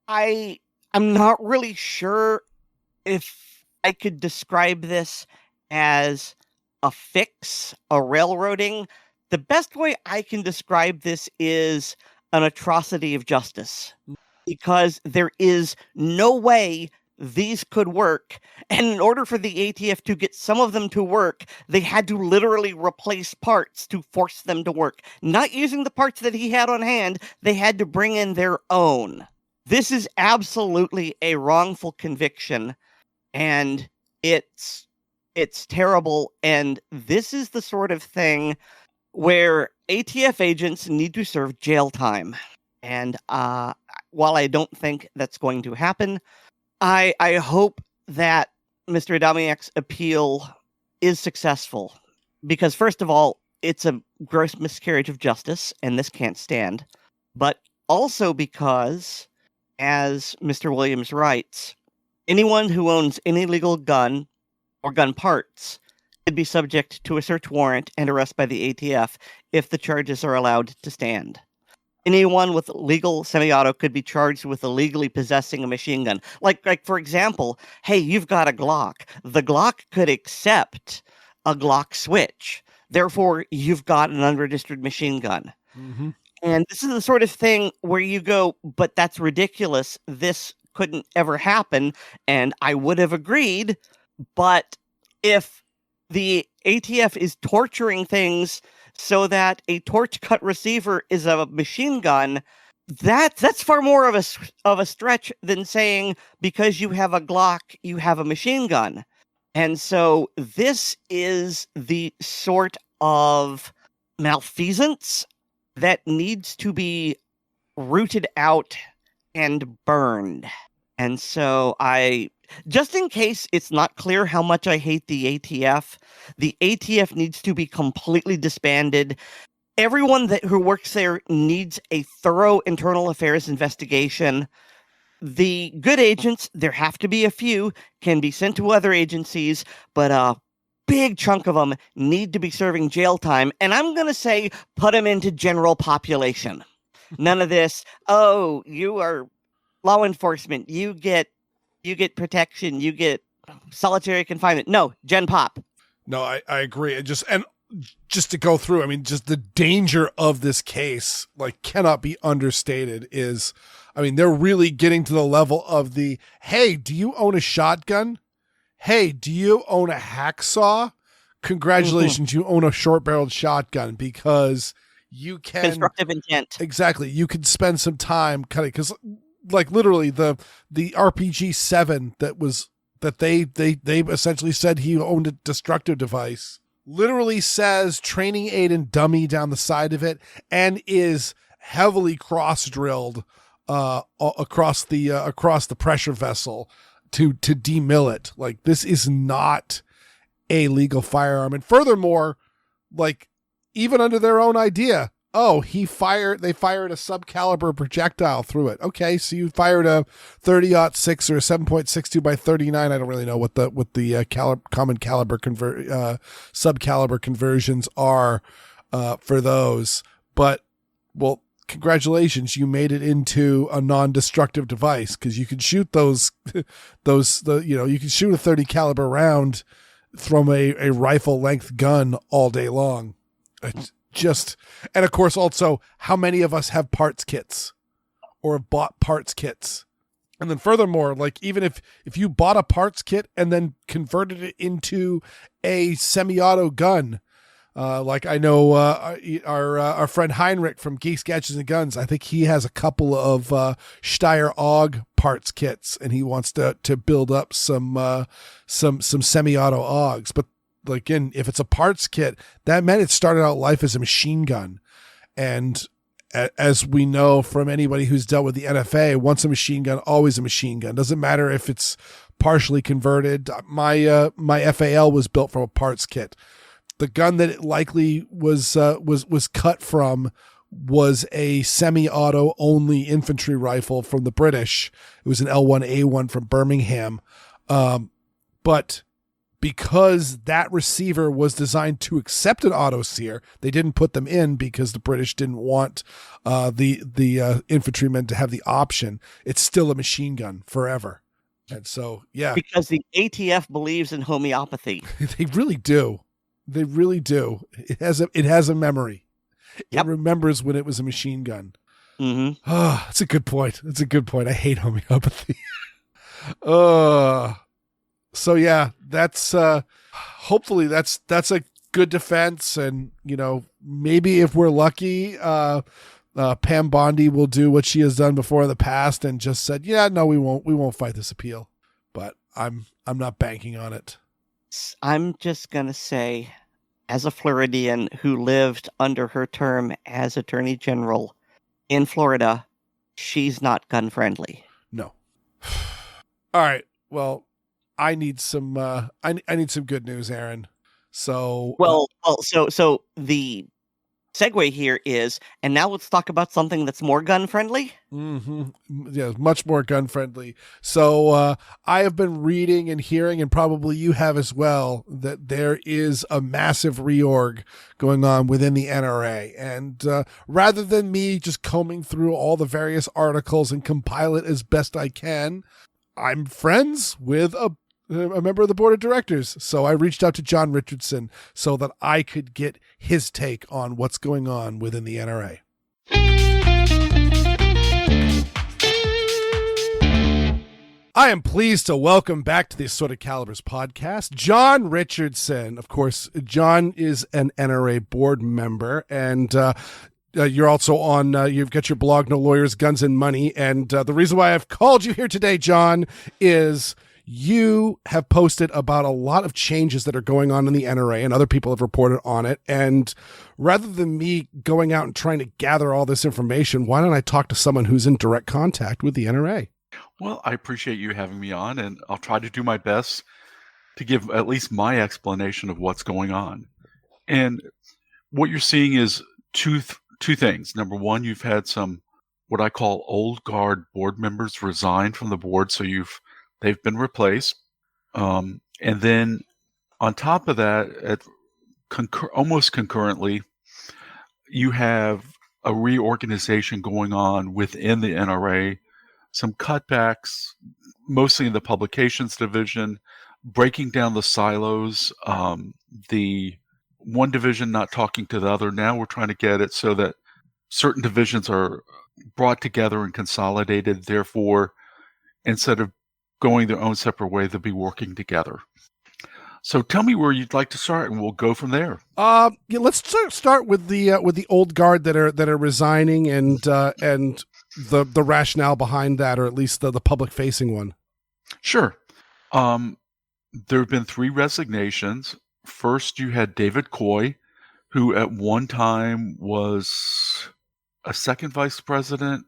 B: I'm not really sure if I could describe this as a fix, a railroading. The best way I can describe this is an atrocity of justice, because there is no way these could work. And in order for the ATF to get some of them to work, they had to literally replace parts to force them to work. Not using the parts that he had on hand, they had to bring in their own. This is absolutely a wrongful conviction, and it's terrible. And this is the sort of thing where ATF agents need to serve jail time. And while I don't think that's going to happen, I hope that Mr. Adamiak's appeal is successful. Because first of all, it's a gross miscarriage of justice, and this can't stand. But also because, as Mr. Williams writes, anyone who owns any legal gun or gun parts could be subject to a search warrant and arrest by the ATF if the charges are allowed to stand. Anyone with legal semi-auto could be charged with illegally possessing a machine gun. Like for example, hey, you've got a Glock. The Glock could accept a Glock switch. Therefore, you've got an unregistered machine gun. Mm-hmm. And this is the sort of thing where you go, but that's ridiculous. This couldn't ever happen. And I would have agreed. But if the ATF is torturing things so that a torch-cut receiver is a machine gun, that's far more of a stretch than saying because you have a Glock, you have a machine gun. And so this is the sort of malfeasance that needs to be rooted out and burned. And so just in case it's not clear how much I hate the ATF needs to be completely disbanded. Everyone who works there needs a thorough internal affairs investigation. The good agents, there have to be a few, can be sent to other agencies, but a big chunk of them need to be serving jail time. And I'm going to say, put them into general population. None of this, oh, you are law enforcement, you get protection, you get solitary confinement. No, Gen Pop.
A: No, I agree. And just to go through, I mean, just the danger of this case, cannot be understated. They're really getting to the level of hey, do you own a shotgun? Hey, do you own a hacksaw? Congratulations, you own a short-barreled shotgun, because you can...
B: Constructive intent.
A: Exactly. You can spend some time cutting, because literally the RPG 7 that they essentially said he owned a destructive device literally says training aid and dummy down the side of it, and is heavily cross-drilled across the pressure vessel to demill it. This is not a legal firearm. And furthermore, even under their own idea, they fired a subcaliber projectile through it. Okay, so you fired a 30-06 or a 7.62 by 39. I don't really know what the common caliber subcaliber conversions are for those, but well, congratulations, you made it into a non-destructive device, because you can shoot you can shoot a 30 caliber round from a rifle length gun all day long. It's just, and of course also how many of us have parts kits or have bought parts kits. And then furthermore, like even if you bought a parts kit and then converted it into a semi-auto gun, like I know our friend Heinrich from Geeks, Gadgets and Guns, I think he has a couple of Steyr AUG parts kits, and he wants to build up some semi-auto AUGs. But again, if it's a parts kit, that meant it started out life as a machine gun, and as we know from anybody who's dealt with the NFA, once a machine gun, always a machine gun. Doesn't matter if it's partially converted. My FAL was built from a parts kit. The gun that it likely was cut from was a semi-auto only infantry rifle from the British. It was an L1A1 from Birmingham. But because that receiver was designed to accept an auto sear, they didn't put them in because the British didn't want the infantrymen to have the option. It's still a machine gun forever. And so, yeah.
B: Because the ATF believes in homeopathy.
A: They really do. They really do. It has a memory.
B: Yep.
A: It remembers when it was a machine gun.
B: Mm-hmm.
A: Oh, that's a good point. That's a good point. I hate homeopathy. So yeah, that's hopefully that's a good defense, and maybe if we're lucky, Pam Bondi will do what she has done before in the past and just said, yeah, no, we won't fight this appeal. But I'm not banking on it.
B: I'm just gonna say, as a Floridian who lived under her term as Attorney General in Florida, she's not gun friendly.
A: No. All right. Well, I need some I need some good news, Erin. So
B: so the segue here is, and now let's talk about something that's more gun friendly.
A: Mm-hmm. Yeah, much more gun friendly. So I have been reading and hearing, and probably you have as well, that there is a massive reorg going on within the NRA. And rather than me just combing through all the various articles and compile it as best I can, I'm friends with a member of the board of directors. So I reached out to John Richardson so that I could get his take on what's going on within the NRA. I am pleased to welcome back to the Assorted Calibers podcast, John Richardson. Of course, John is an NRA board member, and you're also on, you've got your blog, No Lawyers, Guns and Money. And the reason why I've called you here today, John, is you have posted about a lot of changes that are going on in the NRA, and other people have reported on it. And rather than me going out and trying to gather all this information, why don't I talk to someone who's in direct contact with the NRA?
C: Well, I appreciate you having me on, and I'll try to do my best to give at least my explanation of what's going on. And what you're seeing is two things. Number one, you've had some what I call old guard board members resign from the board, so they've been replaced. And then on top of that, almost concurrently, you have a reorganization going on within the NRA, some cutbacks, mostly in the publications division, breaking down the silos, the one division not talking to the other. Now we're trying to get it so that certain divisions are brought together and consolidated. Therefore, instead of going their own separate way, they'll be working together. So tell me where you'd like to start, and we'll go from there.
A: Yeah, let's start with the old guard that are resigning, and the rationale behind that, or at least the public facing one.
C: Sure. There have been 3 resignations. First, you had David Coy, who at one time was a second vice president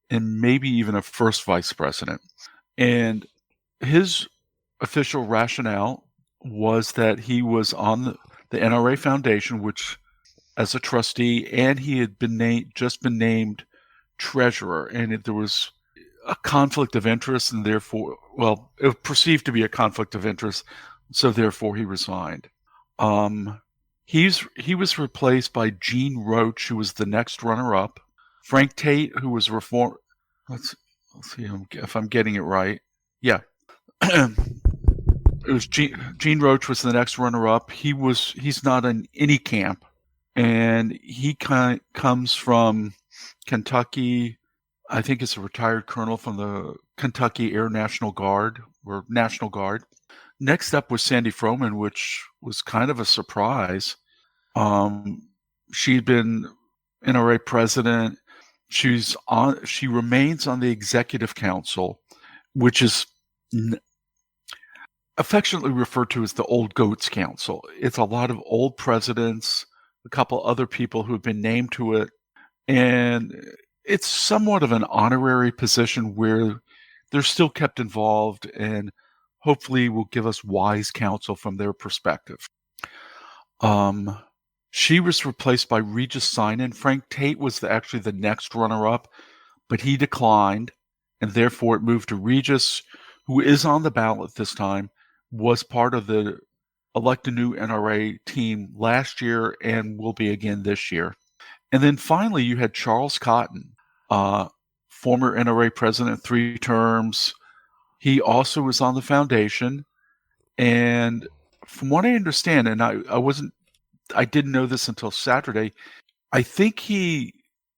C: and maybe even a first vice president. And his official rationale was that he was on the NRA Foundation, which as a trustee, and he had just been named treasurer, and there was a conflict of interest, and therefore, well, it was perceived to be a conflict of interest, so therefore he resigned. He was replaced by Gene Roach, who was the next runner-up. Frank Tate, who was reform. Let's see if I'm getting it right. Yeah. it was Gene Roach was the next runner-up. He's not in any camp, and he comes from Kentucky. I think it's a retired colonel from the Kentucky Air National Guard or National Guard. Next up was Sandy Froman, which was kind of a surprise. She'd been NRA president. She remains on the executive council, which is affectionately referred to as the Old Goats Council. It's a lot of old presidents, a couple other people who have been named to it, and it's somewhat of an honorary position where they're still kept involved and hopefully will give us wise counsel from their perspective. She was replaced by Regis Sinan. Frank Tate was actually the next runner-up, but he declined, and therefore it moved to Regis, who is on the ballot this time, was part of the Elect a New NRA team last year and will be again this year. And then finally, you had Charles Cotton, former NRA president, 3 terms. He also was on the foundation. And from what I understand, and I didn't know this until Saturday, I think he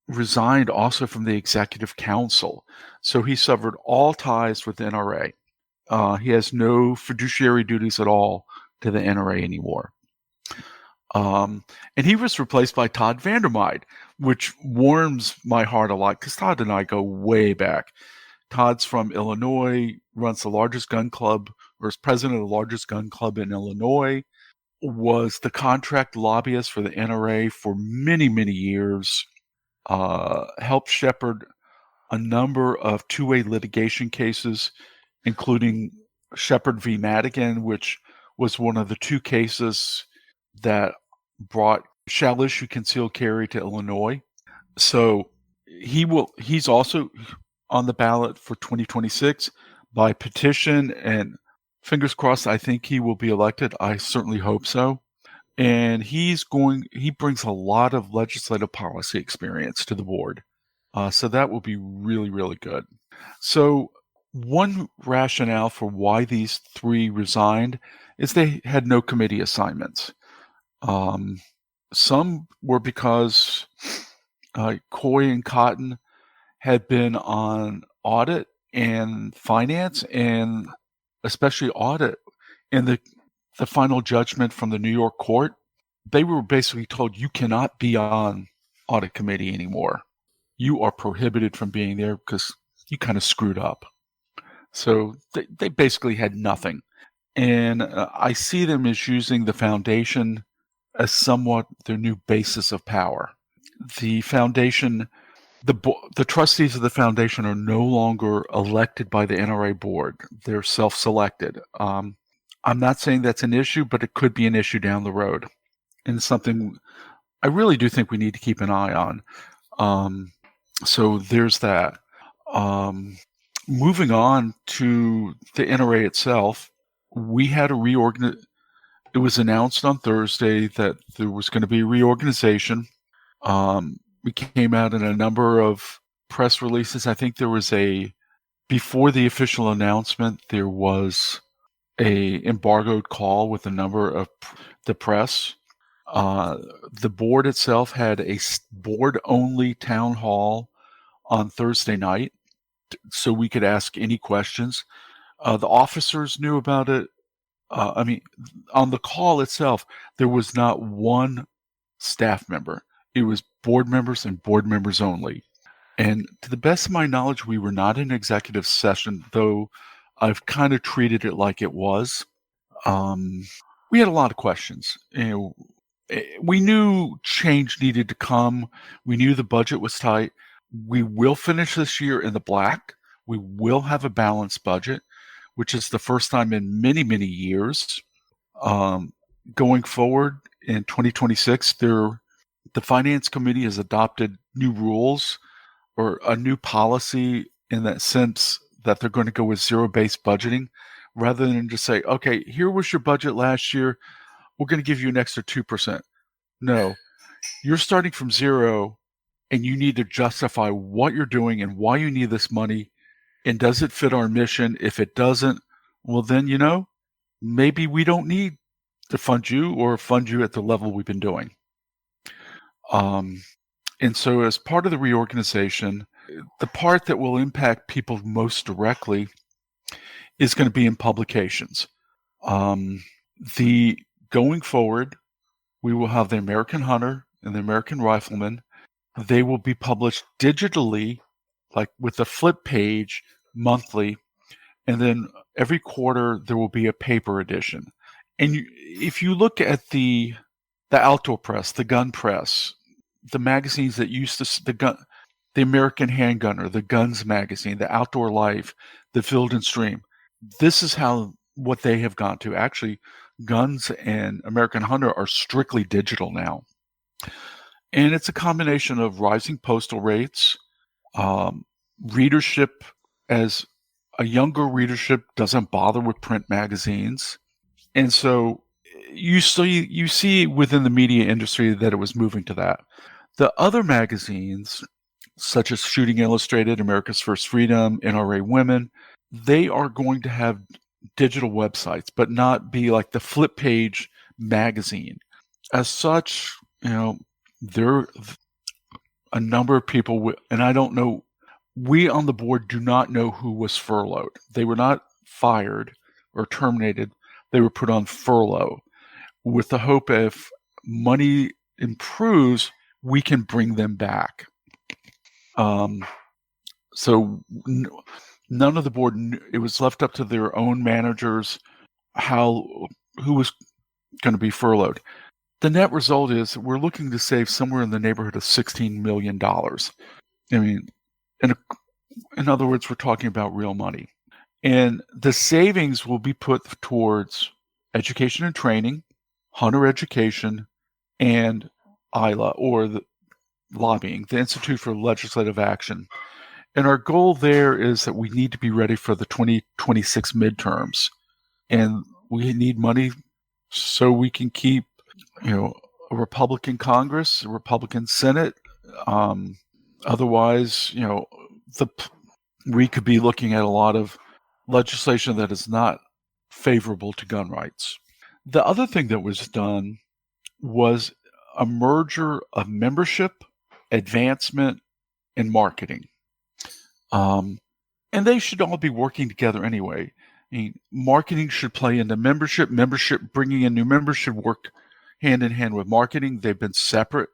C: resigned also from the executive council. So he severed all ties with the NRA. He has no fiduciary duties at all to the NRA anymore. And he was replaced by Todd Vandermeide, which warms my heart a lot because Todd and I go way back. Todd's from Illinois, runs the largest gun club, or is president of the largest gun club in Illinois, was the contract lobbyist for the NRA for many, many years, helped shepherd a number of two-way litigation cases, including Shepard v. Madigan, which was one of the 2 cases that brought shall issue concealed carry to Illinois. So he's also on the ballot for 2026 by petition, and fingers crossed, I think he will be elected. I certainly hope so. And he brings a lot of legislative policy experience to the board. So that will be really, really good. So one rationale for why these 3 resigned is they had no committee assignments. Some were because Coy and Cotton had been on audit and finance, and especially audit. In the final judgment from the New York court, they were basically told, you cannot be on audit committee anymore. You are prohibited from being there because you kind of screwed up. So they basically had nothing. And I see them as using the foundation as somewhat their new basis of power. The foundation, the trustees of the foundation are no longer elected by the NRA board. They're self-selected. I'm not saying that's an issue, but it could be an issue down the road. And something I really do think we need to keep an eye on. So there's that. Moving on to the NRA itself, we had a reorganization. It was announced on Thursday that there was going to be a reorganization. We came out in a number of press releases. I think there was before the official announcement, there was a embargoed call with a number of the press. The board itself had a board-only town hall on Thursday night, so we could ask any questions. The officers knew about it. On the call itself, there was not one staff member. It was board members and board members only. And to the best of my knowledge, we were not in executive session, though I've kind of treated it like it was. We had a lot of questions. We knew change needed to come. We knew the budget was tight. We will finish this year in the black. We will have a balanced budget, which is the first time in many, many years. Going forward in 2026, the Finance Committee has adopted new rules or a new policy in that sense that they're going to go with zero-based budgeting rather than just say, okay, here was your budget last year. We're going to give you an extra 2%. No, you're starting from zero and you need to justify what you're doing and why you need this money. And does it fit our mission? If it doesn't, well, then, maybe we don't need to fund you or fund you at the level we've been doing. And so as part of the reorganization, the part that will impact people most directly is going to be in publications. Going forward, we will have the American Hunter and the American Rifleman. They will be published digitally, like with a flip page monthly, and then every quarter there will be a paper edition. And if you look at the outdoor press, the gun press, the magazines that used to the American Handgunner, the Guns magazine, the Outdoor Life, the Field and Stream, this is what they have gone to. Actually, Guns and American Hunter are strictly digital now. And it's a combination of rising postal rates, readership, as a younger readership doesn't bother with print magazines. And so you see within the media industry that it was moving to that. The other magazines, such as Shooting Illustrated, America's First Freedom, NRA Women, they are going to have digital websites, but not be like the flip page magazine. As such, there are a number of people, and I don't know, we on the board do not know who was furloughed. They were not fired or terminated. They were put on furlough with the hope if money improves, we can bring them back. So none of the board knew. It was left up to their own managers who was going to be furloughed. The net result is we're looking to save somewhere in the neighborhood of $16 million. I mean, in other words, we're talking about real money. And the savings will be put towards education and training, hunter education, and ILA, or the lobbying, the Institute for Legislative Action. And our goal there is that we need to be ready for the 2026 midterms. And we need money so we can keep, a Republican Congress, a Republican Senate. Otherwise, we could be looking at a lot of legislation that is not favorable to gun rights. The other thing that was done was a merger of membership, advancement, and marketing. And they should all be working together anyway. I mean, marketing should play into membership. Membership, bringing in new members, should work hand in hand with marketing. They've been separate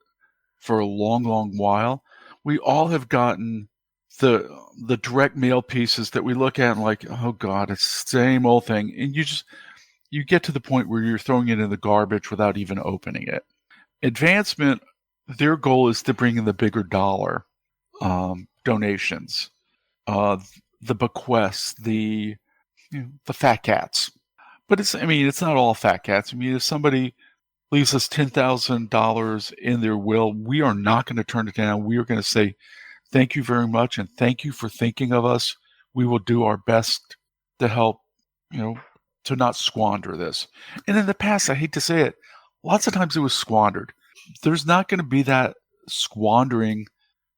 C: for a long, long while. We all have gotten the direct mail pieces that we look at and like, oh God, it's the same old thing. And you get to the point where you're throwing it in the garbage without even opening it. Advancement, their goal is to bring in the bigger dollar donations, the bequests, the fat cats. But it's not all fat cats. I mean, if somebody leaves us $10,000 in their will, we are not going to turn it down. We are going to say, thank you very much, and thank you for thinking of us. We will do our best to help, to not squander this. And in the past, I hate to say it, lots of times it was squandered. There's not going to be that squandering,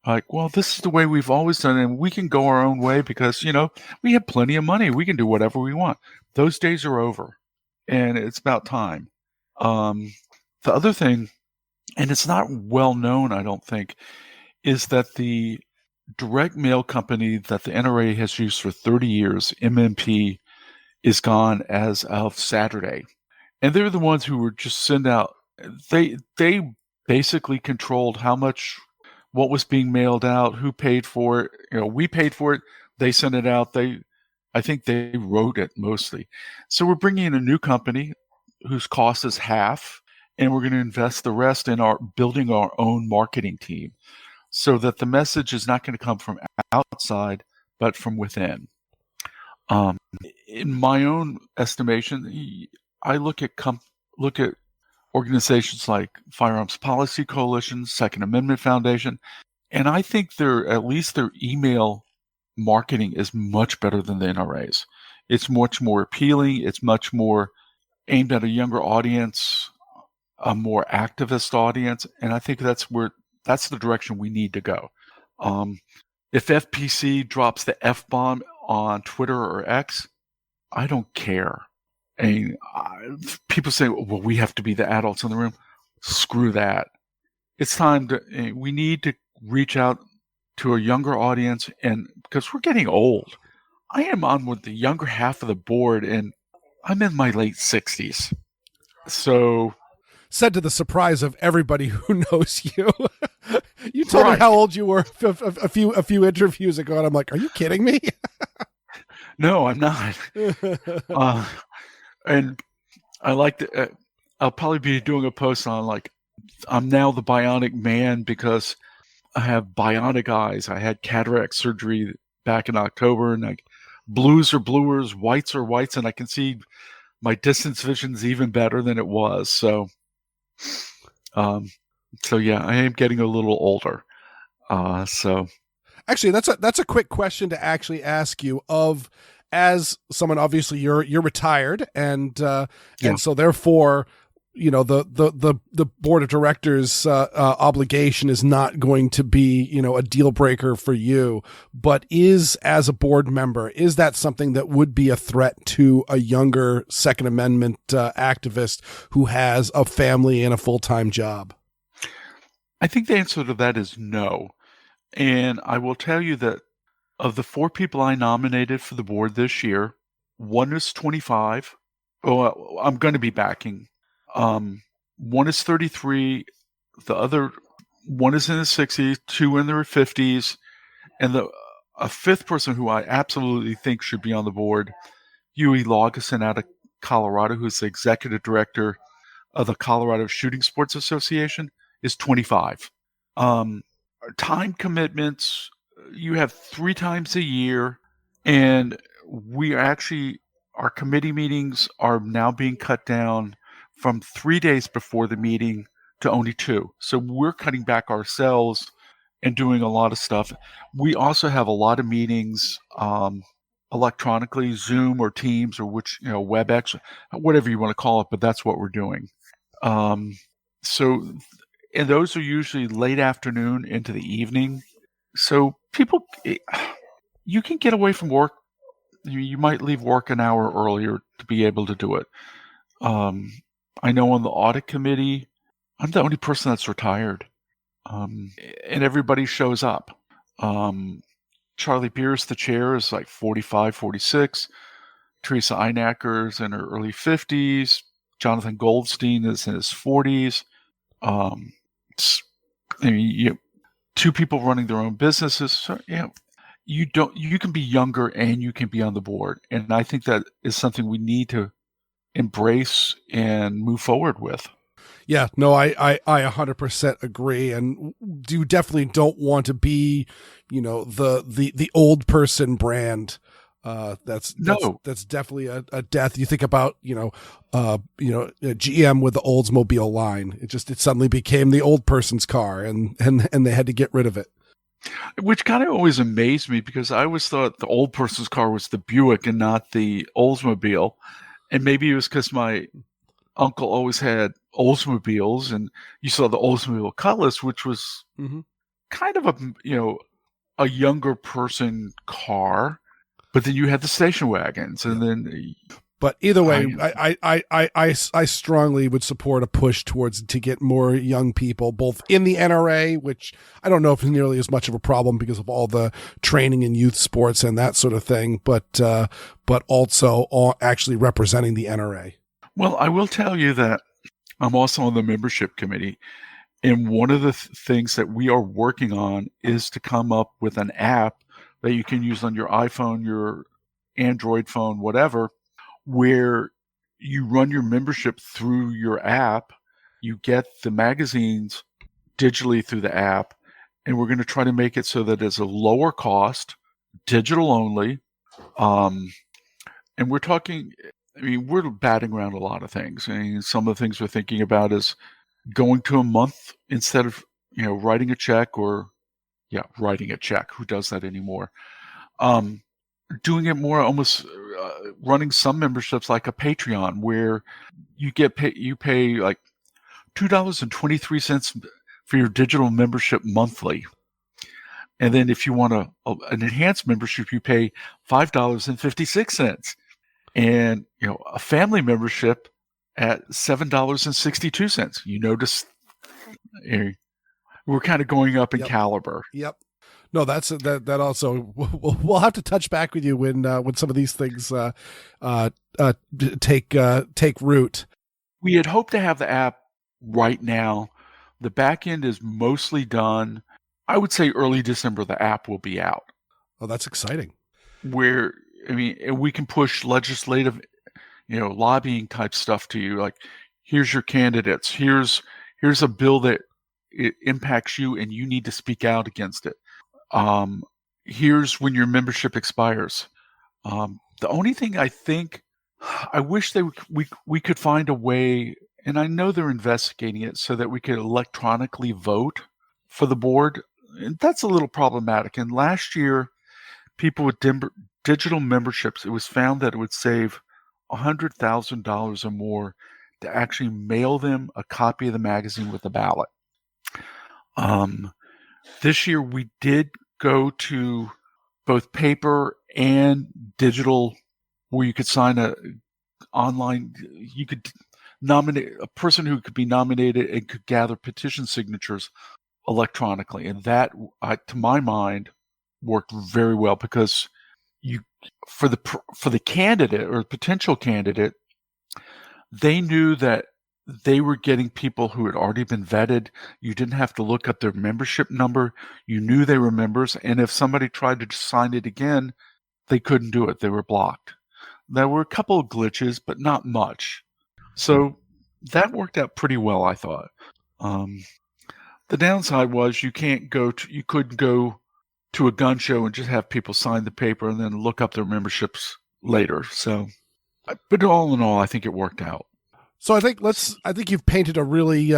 C: like, well, this is the way we've always done it, and we can go our own way because, we have plenty of money. We can do whatever we want. Those days are over, and it's about time. The other thing, and it's not well known, I don't think, is that the direct mail company that the NRA has used for 30 years, MMP, is gone as of Saturday. And they're the ones who were just send out, they basically controlled what was being mailed out, who paid for it. We paid for it, they sent it out. I think they wrote it mostly. So we're bringing in a new company whose cost is half, and we're going to invest the rest in building our own marketing team, so that the message is not going to come from outside, but from within. In my own estimation, I look at organizations like Firearms Policy Coalition, Second Amendment Foundation, and I think at least their email marketing is much better than the NRA's. It's much more appealing. It's much more aimed at a younger audience, a more activist audience, and I think that's the direction we need to go. If FPC drops the F-bomb on Twitter or X, I don't care. And people say, well, we have to be the adults in the room. Screw that. It's time we need to reach out to a younger audience, and because we're getting old. I am on with the younger half of the board, and I'm in my late 60s. So,
A: said to the surprise of everybody who knows you. You told me how old you were a few interviews ago, and I'm like, are you kidding me?
C: No, I'm not. And I like to, I'll probably be doing a post on like, I'm now the bionic man because I have bionic eyes. I had cataract surgery back in October, and like blues are bluers, whites are whites, and I can see my distance vision's even better than it was. So yeah, I am getting a little older. So
A: actually, that's a quick question to actually ask you. As someone, obviously you're retired, and so therefore, the board of directors obligation is not going to be a deal breaker for you. But as a board member, is that something that would be a threat to a younger Second Amendment activist who has a family and a full-time job?
C: I think the answer to that is no. And I will tell you that of the 4 people I nominated for the board this year, one is 25. Oh, I'm going to be backing. One is 33. The other one is in his 60s, 2 in their 50s, and a 5th person who I absolutely think should be on the board, Huey Lawgeson out of Colorado, who's the executive director of the Colorado Shooting Sports Association, is 25. Time commitments, you have 3 times a year, and our committee meetings are now being cut down from 3 days before the meeting to only 2. So we're cutting back ourselves and doing a lot of stuff. We also have a lot of meetings electronically, Zoom or Teams or WebEx, whatever you want to call it, but that's what we're doing. And those are usually late afternoon into the evening. So you can get away from work. You might leave work an hour earlier to be able to do it. I know on the audit committee, I'm the only person that's retired. And everybody shows up. Charlie Pierce, the chair, is like 45, 46. Teresa Einacker's in her early 50s. Jonathan Goldstein is in his 40s. 2 people running their own businesses. So, you can be younger and you can be on the board. And I think that is something we need to embrace and move forward with.
A: Yeah, no, I 100% agree. And you definitely don't want to be, the old person brand. That's definitely a death. You think about, GM with the Oldsmobile line. It suddenly became the old person's car, and they had to get rid of it.
C: Which kind of always amazed me, because I always thought the old person's car was the Buick and not the Oldsmobile. And maybe it was because my uncle always had Oldsmobiles, and you saw the Oldsmobile Cutlass, which was kind of a younger person car. But then you had the station wagons, and then.
A: But either way, I strongly would support a push to get more young people, both in the NRA, which I don't know if it's nearly as much of a problem because of all the training in youth sports and that sort of thing, but also actually representing the NRA.
C: Well, I will tell you that I'm also on the membership committee, and one of the things that we are working on is to come up with an app that you can use on your iPhone, your Android phone, whatever, where you run your membership through your app. You get the magazines digitally through the app, and we're going to try to make it so that it's a lower cost, digital only. And we're talking, we're batting around a lot of things. Some of the things we're thinking about is going to a month instead of, writing a check or, writing a check. Who does that anymore? Doing it more almost running some memberships like a Patreon, where you pay like $2.23 for your digital membership monthly. And then if you want an enhanced membership, you pay $5.56. and a family membership at $7.62. You notice we're kind of going up in caliber.
A: Yep. No, that also. We'll have to touch back with you when some of these things take root.
C: We had hoped to have the app right now. The back end is mostly done. I would say early December the app will be out.
A: Oh, that's exciting.
C: Where we can push legislative, lobbying type stuff to you. Like, here's your candidates. Here's a bill that it impacts you, and you need to speak out against it. Here's when your membership expires. The only thing I think I wish we could find a way, and I know they're investigating it, so that we could electronically vote for the board. And that's a little problematic. And last year, people with digital memberships, it was found that it would save $100,000 or more to actually mail them a copy of the magazine with a ballot. This year, we did go to both paper and digital, where you could sign you could nominate a person who could be nominated and could gather petition signatures electronically. And that, to my mind, worked very well, because for the candidate or potential candidate, they knew that they were getting people who had already been vetted. You didn't have to look up their membership number. You knew they were members. And if somebody tried to sign it again, they couldn't do it. They were blocked. There were a couple of glitches, but not much. So that worked out pretty well, I thought. The downside was you couldn't go to a gun show and just have people sign the paper and then look up their memberships later. So, but all in all, I think it worked out.
A: So I think you've painted a really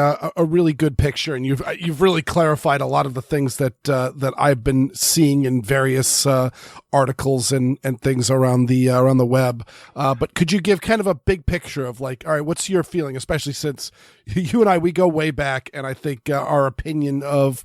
A: good picture, and you've really clarified a lot of the things that I've been seeing in various articles and things around the web. But could you give kind of a big picture of, like, all right, what's your feeling, especially since you and we go way back, and I think our opinion of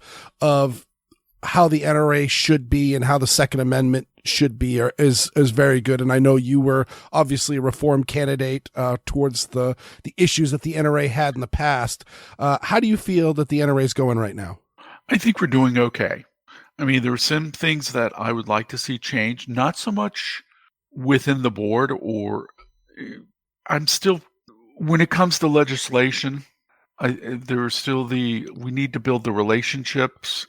A: how the NRA should be and how the Second Amendment should be is very good. And I know you were obviously a reform candidate towards the issues that the NRA had in the past. How do you feel that the NRA is going right now?
C: I think we're doing okay. I mean, there are some things that I would like to see change, not so much within the board, I'm still, when it comes to legislation, there are still we need to build the relationships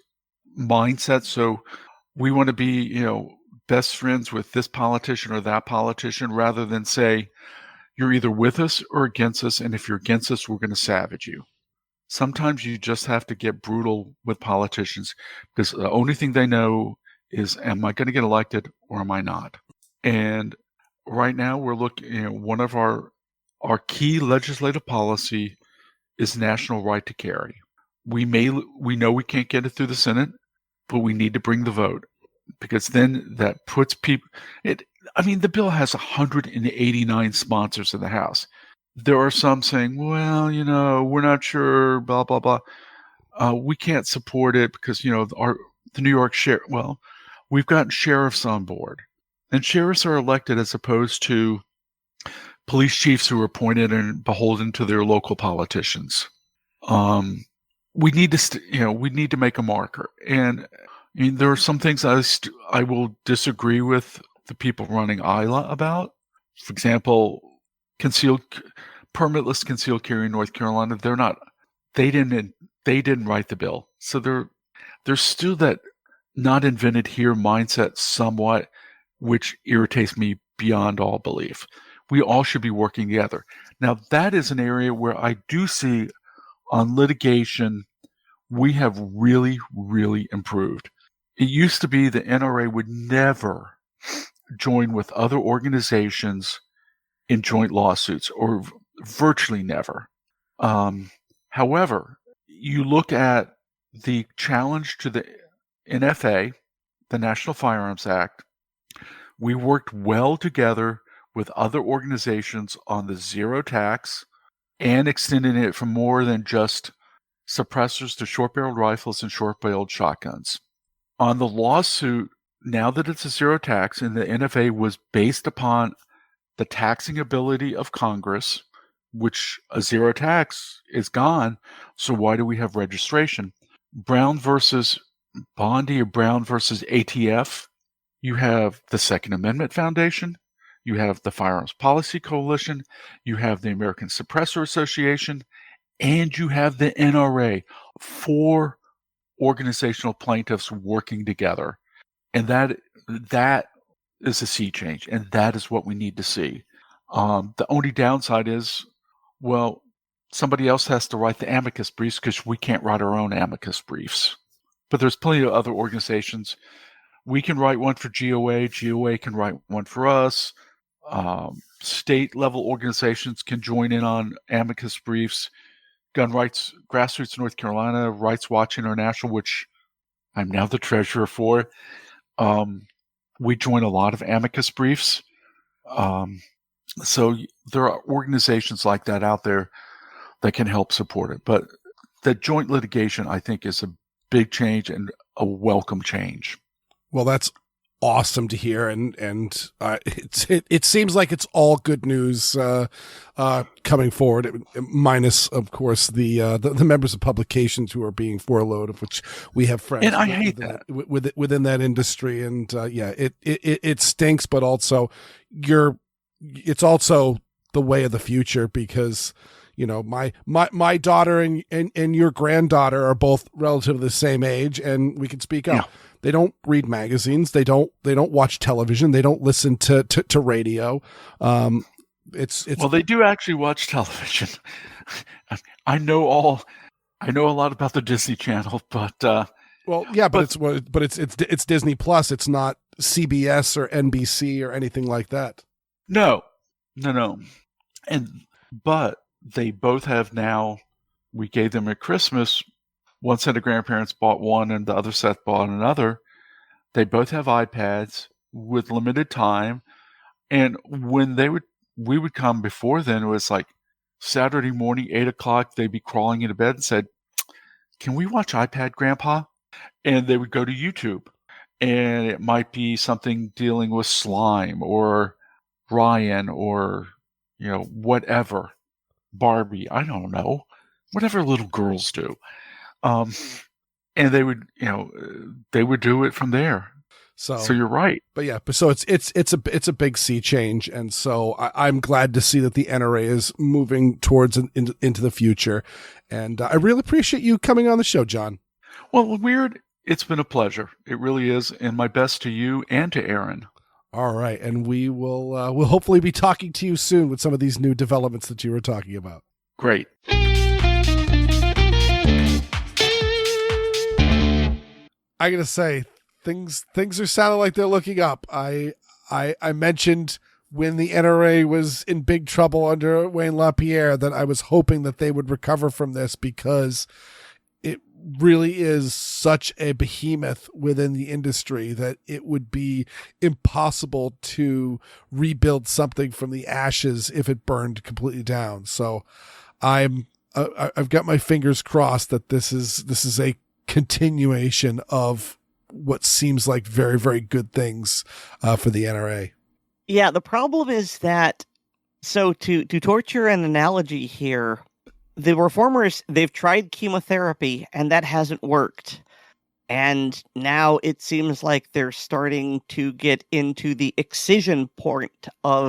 C: mindset. So we want to be, best friends with this politician or that politician, rather than say, you're either with us or against us. And if you're against us, we're going to savage you. Sometimes you just have to get brutal with politicians, because the only thing they know is, am I going to get elected or am I not? And right now we're looking, one of our key legislative policy is national right to carry. We know we can't get it through the Senate, but we need to bring the vote, because then that puts people. The bill has 189 sponsors in the House. There are some saying, well, we're not sure, blah, blah, blah. We can't support it because, the New York sheriff. Well, we've gotten sheriffs on board, and sheriffs are elected as opposed to police chiefs who are appointed and beholden to their local politicians. We need to, we need to make a marker. And there are some things I will disagree with the people running ILA about. For example, permitless concealed carry in North Carolina. They didn't write the bill. So there's still that not invented here mindset somewhat, which irritates me beyond all belief. We all should be working together. Now, that is an area where I do see on litigation, we have really, really improved. It used to be the NRA would never join with other organizations in joint lawsuits, or virtually never. However, you look at the challenge to the NFA, the National Firearms Act, we worked well together with other organizations on the zero tax and extending it from more than just suppressors to short-barreled rifles and short-barreled shotguns. On the lawsuit, now that it's a zero tax, and the NFA was based upon the taxing ability of Congress, which a zero tax is gone. So why do we have registration? Brown versus Bondi or Brown versus ATF. You have the Second Amendment Foundation. You have the Firearms Policy Coalition. You have the American Suppressor Association. And you have the NRA. 4 organizational plaintiffs working together. And that is a sea change. And that is what we need to see. The only downside is, well, somebody else has to write the amicus briefs because we can't write our own amicus briefs. But there's plenty of other organizations. We can write one for GOA. GOA can write one for us. State level organizations can join in on amicus briefs. Gun Rights Grassroots North Carolina, Rights Watch International, which I'm now the treasurer for. We join a lot of amicus briefs. So there are organizations like that out there that can help support it. But the joint litigation, I think, is a big change and a welcome change.
A: Well, that's awesome to hear, and it seems like it's all good news coming forward, minus of course the members of publications who are being furloughed, of which we have friends.
C: And I hate that
A: within that industry, and it stinks, but also it's also the way of the future, because my daughter and your granddaughter are both relatively the same age, and we can speak up.
C: Yeah.
A: They don't read magazines. They don't watch television. They don't listen to radio. It's
C: well, they do actually watch television. I know a lot about the Disney Channel, but it's Disney Plus. It's not CBS or NBC or anything like that. No. But they both have now. We gave them at Christmas. One set of grandparents bought one and the other set bought another. They both have iPads with limited time. And when we would come before then, it was like Saturday morning, 8:00, they'd be crawling into bed and said, "Can we watch iPad, Grandpa?" And they would go to YouTube. And it might be something dealing with slime or Ryan or, whatever. Barbie, I don't know. Whatever little girls do. And they would do it from there. So you're right.
A: But yeah, so it's a big sea change, and so I'm glad to see that the NRA is moving towards into the future, and I really appreciate you coming on the show, John.
C: Well, Weer'd, it's been a pleasure. It really is, and my best to you and to Erin.
A: All right, and we will we'll hopefully be talking to you soon with some of these new developments that you were talking about.
C: Great.
A: I gotta say, things are sounding like they're looking up. I mentioned when the NRA was in big trouble under Wayne LaPierre that I was hoping that they would recover from this, because it really is such a behemoth within the industry that it would be impossible to rebuild something from the ashes if it burned completely down. So I've got my fingers crossed that this is a continuation of what seems like very, very good things for the NRA.
B: Yeah, the problem is that, so to torture an analogy here, the reformers, they've tried chemotherapy and that hasn't worked. And now it seems like they're starting to get into the excision point. I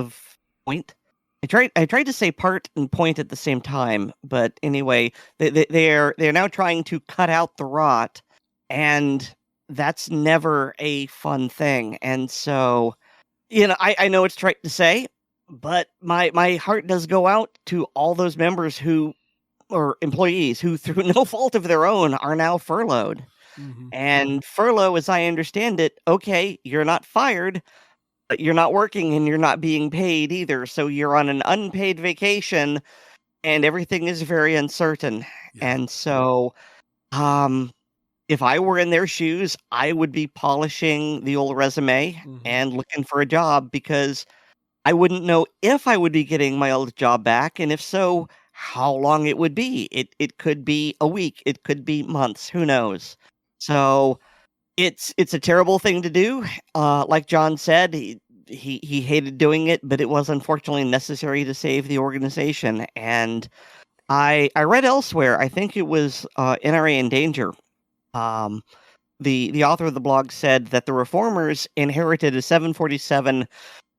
B: tried to say part and point at the same time, but anyway, they're now trying to cut out the rot, and that's never a fun thing. And so, I know it's trite to say, but my heart does go out to all those members or employees who, through no fault of their own, are now furloughed. Mm-hmm. And furlough, as I understand it, okay, you're not fired, but you're not working and you're not being paid either. So you're on an unpaid vacation and everything is very uncertain. Yeah. And so, if I were in their shoes, I would be polishing the old resume and looking for a job, because I wouldn't know if I would be getting my old job back. And if so, how long it would be. It could be a week. It could be months. Who knows? So it's a terrible thing to do. Like John said, he hated doing it, but it was unfortunately necessary to save the organization. And I read elsewhere, I think it was NRA in Danger. The author of the blog said that the reformers inherited a 747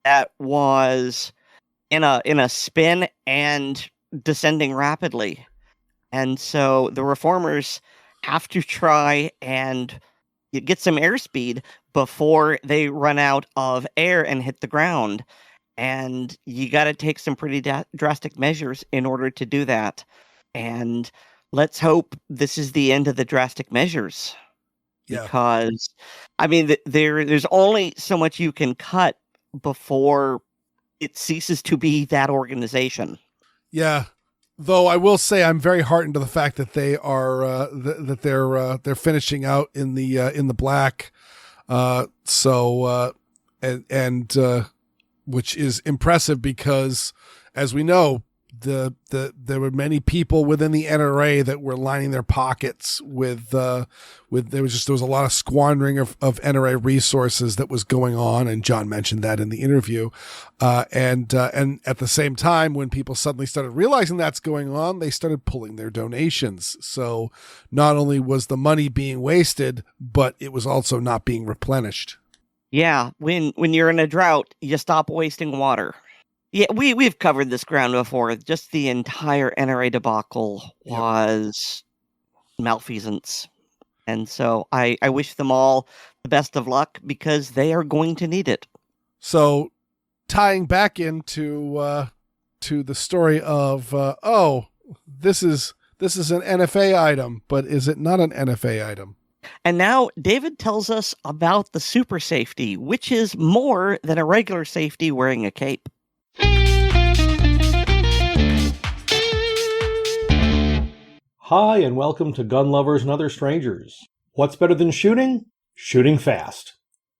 B: that was in a spin and descending rapidly. And so the reformers have to try and get some airspeed before they run out of air and hit the ground. And you got to take some pretty drastic measures in order to do that. And let's hope this is the end of the drastic measures. Yeah. Because, I mean, there's only so much you can cut before it ceases to be that organization. Yeah.
A: Though I will say I'm very heartened to the fact that they are they're finishing out in the black, which is impressive because, as we know, there were many people within the NRA that were lining their pockets with there was a lot of squandering of NRA resources that was going on, and John mentioned that in the interview, and at the same time, when people suddenly started realizing that's going on, they started pulling their donations. So not only was the money being wasted, but it was also not being replenished.
B: Yeah, when you're in a drought, you stop wasting water. Yeah, we've covered this ground before. Just the entire NRA debacle was malfeasance. And so I wish them all the best of luck because they are going to need it.
A: So tying back into to the story of, this is an NFA item, but is it not an NFA item?
B: And now David tells us about the super safety, which is more than a regular safety wearing a cape.
D: Hi, and welcome to Gun Lovers and Other Strangers. What's better than shooting? Shooting fast.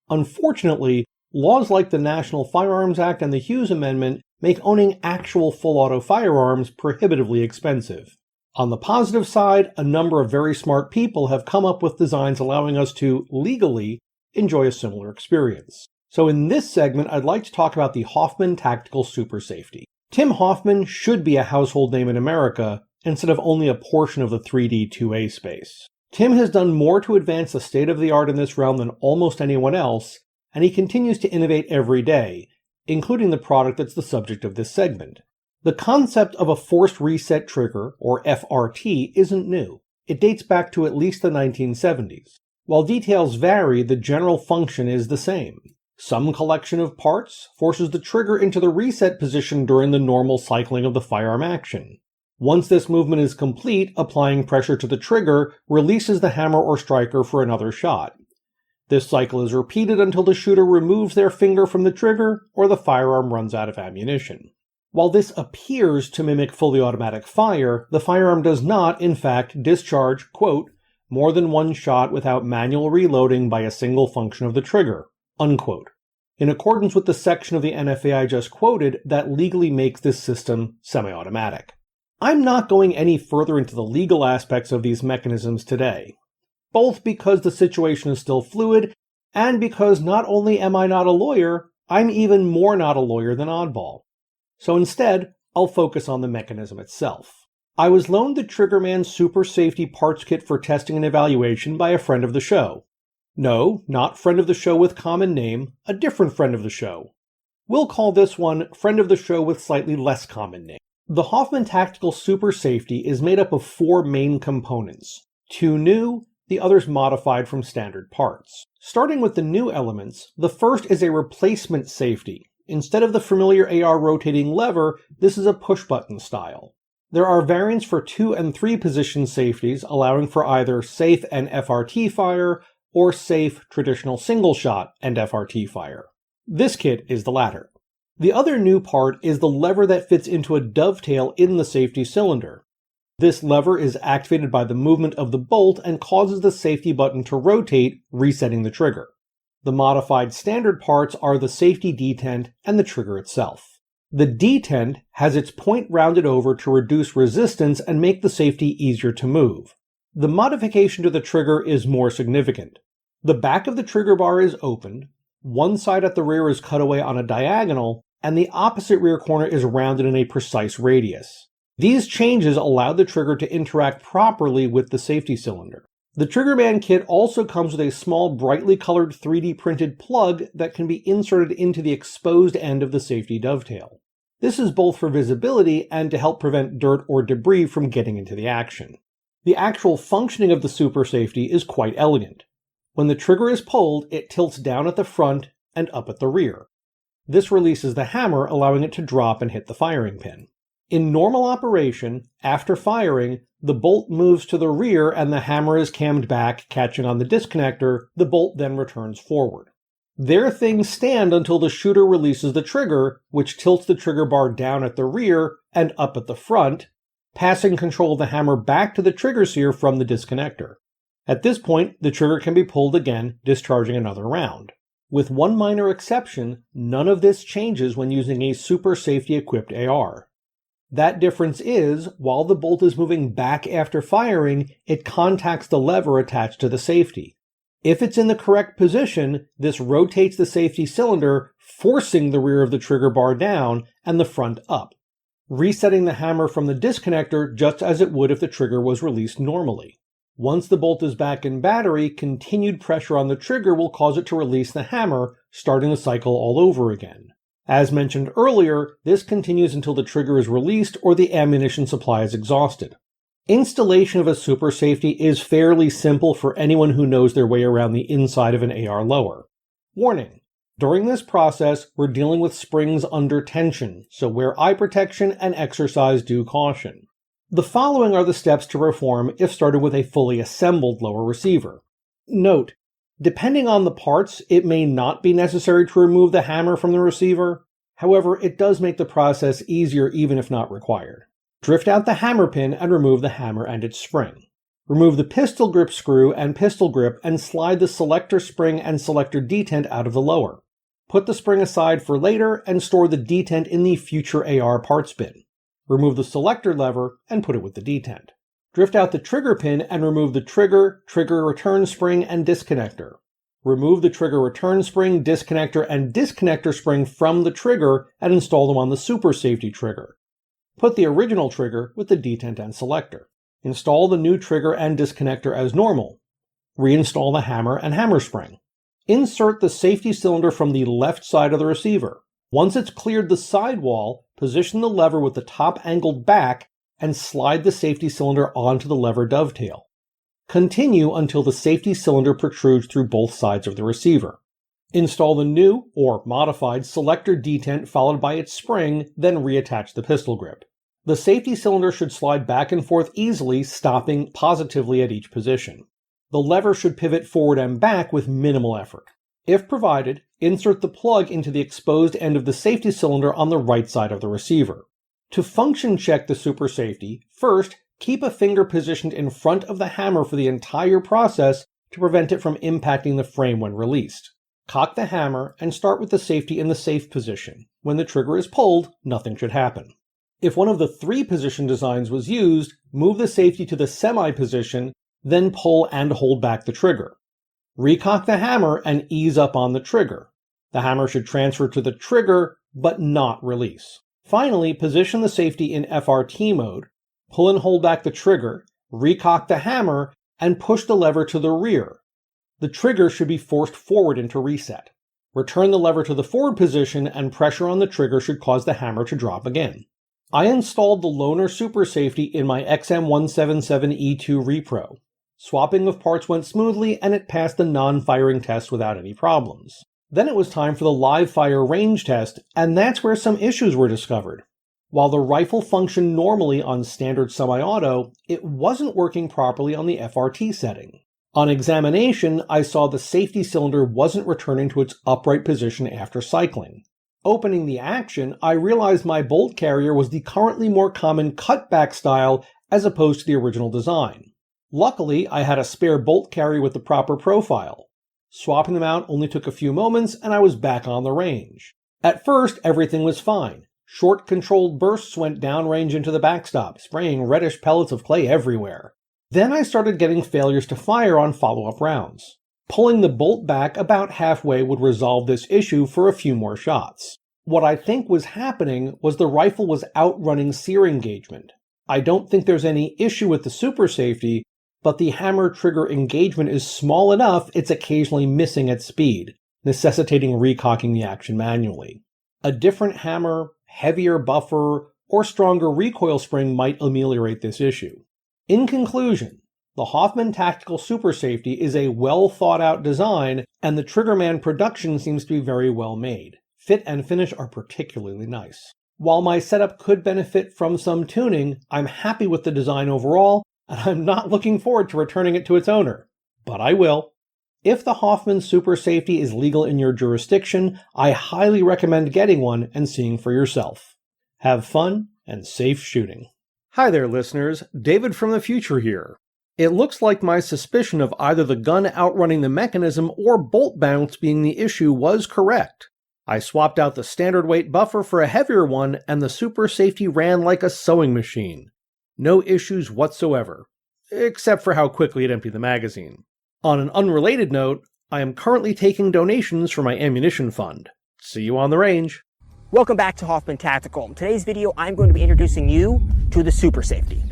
D: Unfortunately, laws like the National Firearms Act and the Hughes Amendment make owning actual full-auto firearms prohibitively expensive. On the positive side, a number of very smart people have come up with designs allowing us to, legally, enjoy a similar experience. So in this segment, I'd like to talk about the Hoffman Tactical Super Safety. Tim Hoffman should be a household name in America, instead of only a portion of the 3D 2A space. Tim has done more to advance the state-of-the-art in this realm than almost anyone else, and he continues to innovate every day, including the product that's the subject of this segment. The concept of a forced reset trigger, or FRT, isn't new. It dates back to at least the 1970s. While details vary, the general function is the same. Some collection of parts forces the trigger into the reset position during the normal cycling of the firearm action. Once this movement is complete, applying pressure to the trigger releases the hammer or striker for another shot. This cycle is repeated until the shooter removes their finger from the trigger or the firearm runs out of ammunition. While this appears to mimic fully automatic fire, the firearm does not, in fact, discharge, quote, more than one shot without manual reloading by a single function of the trigger, unquote, in accordance with the section of the NFA I just quoted that legally makes this system semi-automatic. I'm not going any further into the legal aspects of these mechanisms today, both because the situation is still fluid, and because not only am I not a lawyer, I'm even more not a lawyer than Oddball. So instead, I'll focus on the mechanism itself. I was loaned the Triggerman Super Safety Parts Kit for testing and evaluation by a friend of the show. No, not friend of the show with common name, a different friend of the show. We'll call this one friend of the show with slightly less common name. The Hoffman Tactical Super Safety is made up of 4 main components. 2 new, the others modified from standard parts. Starting with the new elements, the first is a replacement safety. Instead of the familiar AR rotating lever, this is a push-button style. There are variants for 2 and 3 position safeties, allowing for either safe and FRT fire, or safe traditional single-shot and FRT fire. This kit is the latter. The other new part is the lever that fits into a dovetail in the safety cylinder. This lever is activated by the movement of the bolt and causes the safety button to rotate, resetting the trigger. The modified standard parts are the safety detent and the trigger itself. The detent has its point rounded over to reduce resistance and make the safety easier to move. The modification to the trigger is more significant. The back of the trigger bar is opened, One side at the rear is cut away on a diagonal, and the opposite rear corner is rounded in a precise radius. These changes allowed the trigger to interact properly with the safety cylinder. The trigger band kit also comes with a small brightly colored 3D printed plug that can be inserted into the exposed end of the safety dovetail. This is both for visibility and to help prevent dirt or debris from getting into the action. The actual functioning of the super safety is quite elegant. When the trigger is pulled, it tilts down at the front and up at the rear. This releases the hammer, allowing it to drop and hit the firing pin. In normal operation, after firing, the bolt moves to the rear and the hammer is cammed back, catching on the disconnector. The bolt then returns forward. There things stand until the shooter releases the trigger, which tilts the trigger bar down at the rear and up at the front, passing control of the hammer back to the trigger sear from the disconnector. At this point, the trigger can be pulled again, discharging another round. With one minor exception, none of this changes when using a super safety equipped AR. That difference is, while the bolt is moving back after firing, it contacts the lever attached to the safety. If it's in the correct position, this rotates the safety cylinder, forcing the rear of the trigger bar down and the front up, resetting the hammer from the disconnector just as it would if the trigger was released normally. Once the bolt is back in battery, continued pressure on the trigger will cause it to release the hammer, starting the cycle all over again. As mentioned earlier, this continues until the trigger is released or the ammunition supply is exhausted. Installation of a super safety is fairly simple for anyone who knows their way around the inside of an AR lower. Warning: during this process, we're dealing with springs under tension, so wear eye protection and exercise due caution. The following are the steps to perform if started with a fully assembled lower receiver. Note: depending on the parts, it may not be necessary to remove the hammer from the receiver. However, it does make the process easier even if not required. Drift out the hammer pin and remove the hammer and its spring. Remove the pistol grip screw and pistol grip and slide the selector spring and selector detent out of the lower. Put the spring aside for later and store the detent in the future AR parts bin. Remove the selector lever and put it with the detent. Drift out the trigger pin and remove the trigger, trigger return spring, and disconnector. Remove the trigger return spring, disconnector, and disconnector spring from the trigger and install them on the super safety trigger. Put the original trigger with the detent and selector. Install the new trigger and disconnector as normal. Reinstall the hammer and hammer spring. Insert the safety cylinder from the left side of the receiver. Once it's cleared the sidewall, position the lever with the top angled back and slide the safety cylinder onto the lever dovetail. Continue until the safety cylinder protrudes through both sides of the receiver. Install the new, or modified, selector detent followed by its spring, then reattach the pistol grip. The safety cylinder should slide back and forth easily, stopping positively at each position. The lever should pivot forward and back with minimal effort. If provided, insert the plug into the exposed end of the safety cylinder on the right side of the receiver. To function check the super safety, first, keep a finger positioned in front of the hammer for the entire process to prevent it from impacting the frame when released. Cock the hammer and start with the safety in the safe position. When the trigger is pulled, nothing should happen. If one of the 3 position designs was used, move the safety to the semi position, then pull and hold back the trigger. Recock the hammer and ease up on the trigger. The hammer should transfer to the trigger, but not release. Finally, position the safety in FRT mode, pull and hold back the trigger, recock the hammer, and push the lever to the rear. The trigger should be forced forward into reset. Return the lever to the forward position and pressure on the trigger should cause the hammer to drop again. I installed the Loner Super Safety in my XM177E2 repro. Swapping of parts went smoothly and it passed the non-firing test without any problems. Then it was time for the live fire range test, and that's where some issues were discovered. While the rifle functioned normally on standard semi-auto, it wasn't working properly on the FRT setting. On examination, I saw the safety cylinder wasn't returning to its upright position after cycling. Opening the action, I realized my bolt carrier was the currently more common cutback style as opposed to the original design. Luckily, I had a spare bolt carrier with the proper profile. Swapping them out only took a few moments and I was back on the range. At first, everything was fine. Short controlled bursts went downrange into the backstop, spraying reddish pellets of clay everywhere. Then I started getting failures to fire on follow-up rounds. Pulling the bolt back about halfway would resolve this issue for a few more shots. What I think was happening was the rifle was outrunning sear engagement. I don't think there's any issue with the super safety, but the hammer trigger engagement is small enough it's occasionally missing at speed, necessitating recocking the action manually. A different hammer, heavier buffer, or stronger recoil spring might ameliorate this issue. In conclusion, the Hoffman Tactical Super Safety is a well-thought-out design, and the Triggerman production seems to be very well made. Fit and finish are particularly nice. While my setup could benefit from some tuning, I'm happy with the design overall, and I'm not looking forward to returning it to its owner. But I will. If the Hoffman Super Safety is legal in your jurisdiction, I highly recommend getting one and seeing for yourself. Have fun and safe shooting. Hi there, listeners. David from the future here. It looks like my suspicion of either the gun outrunning the mechanism or bolt bounce being the issue was correct. I swapped out the standard weight buffer for a heavier one, and the Super Safety ran like a sewing machine. No issues whatsoever, except for how quickly it emptied the magazine. On an unrelated note, I am currently taking donations for my ammunition fund. See you on the range.
E: Welcome back to Hoffman Tactical. In today's video, I'm going to be introducing you to the Super Safety.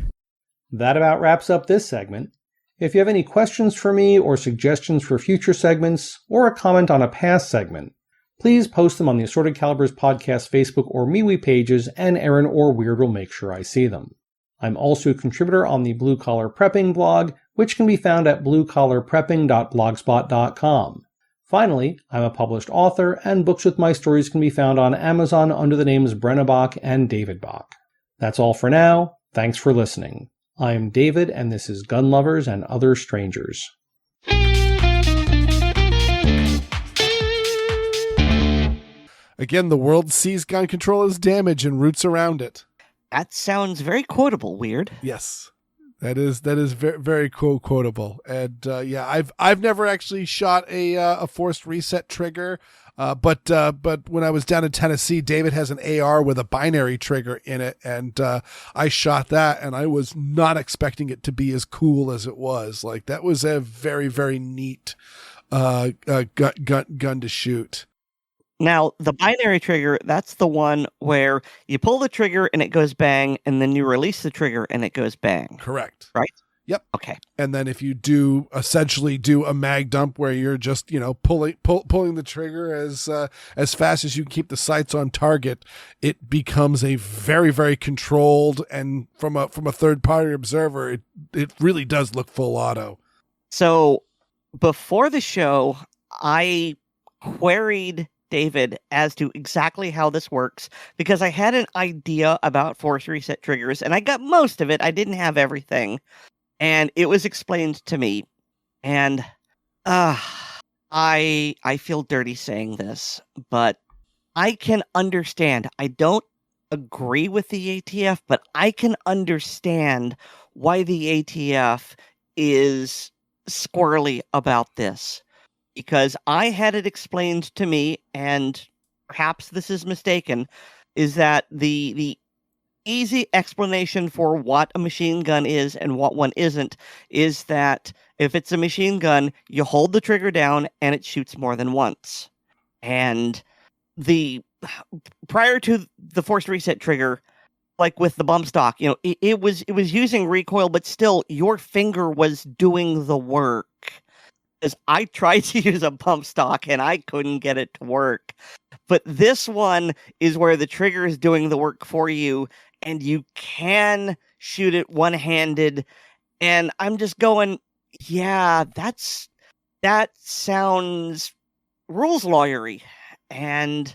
D: That about wraps up this segment. If you have any questions for me or suggestions for future segments or a comment on a past segment, please post them on the Assorted Calibers Podcast Facebook or MeWe pages, and Erin or Weer'd will make sure I see them. I'm also a contributor on the Blue Collar Prepping blog, which can be found at bluecollarprepping.blogspot.com. Finally, I'm a published author, and books with my stories can be found on Amazon under the names Brena Bock and David Bock. That's all for now. Thanks for listening. I'm David, and this is Gun Lovers and Other Strangers.
A: Again, the world sees gun control as damage and roots around it.
B: That sounds very quotable, Weer'd.
A: Yes, that is very, very quotable. And yeah, I've never actually shot a forced reset trigger. But when I was down in Tennessee, David has an AR with a binary trigger in it, and I shot that, and I was not expecting it to be as cool as it was. Like, that was a very, very neat gun to shoot.
B: Now, the binary trigger, that's the one where you pull the trigger and it goes bang, and then you release the trigger and it goes bang.
A: Correct.
B: Right?
A: Yep.
B: Okay.
A: And then if you essentially do a mag dump where you're just, pulling the trigger as fast as you can keep the sights on target, it becomes a very, very controlled, and from a third party observer, it really does look full auto.
B: So before the show, I queried David as to exactly how this works, because I had an idea about force reset triggers, and I got most of it. I didn't have everything. And it was explained to me, and I feel dirty saying this, but I can understand. I don't agree with the ATF, but I can understand why the ATF is squirrely about this, because I had it explained to me, and perhaps this is mistaken, is that the easy explanation for what a machine gun is and what one isn't is that if it's a machine gun, you hold the trigger down and it shoots more than once. And prior to the forced reset trigger, like with the bump stock, it was using recoil, but still your finger was doing the work. Because I tried to use a bump stock and I couldn't get it to work. But this one is where the trigger is doing the work for you, and you can shoot it one-handed. And I'm just going, yeah, that sounds rules lawyery. And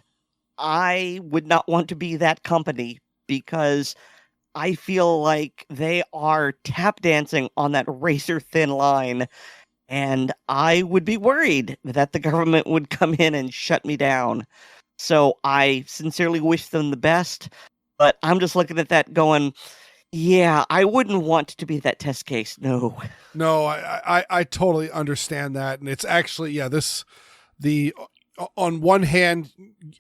B: I would not want to be that company, because I feel like they are tap dancing on that razor-thin line. And I would be worried that the government would come in and shut me down. So I sincerely wish them the best, but I'm just looking at that going, yeah, I wouldn't want to be that test case. No,
A: I totally understand that. And it's actually, yeah, on one hand,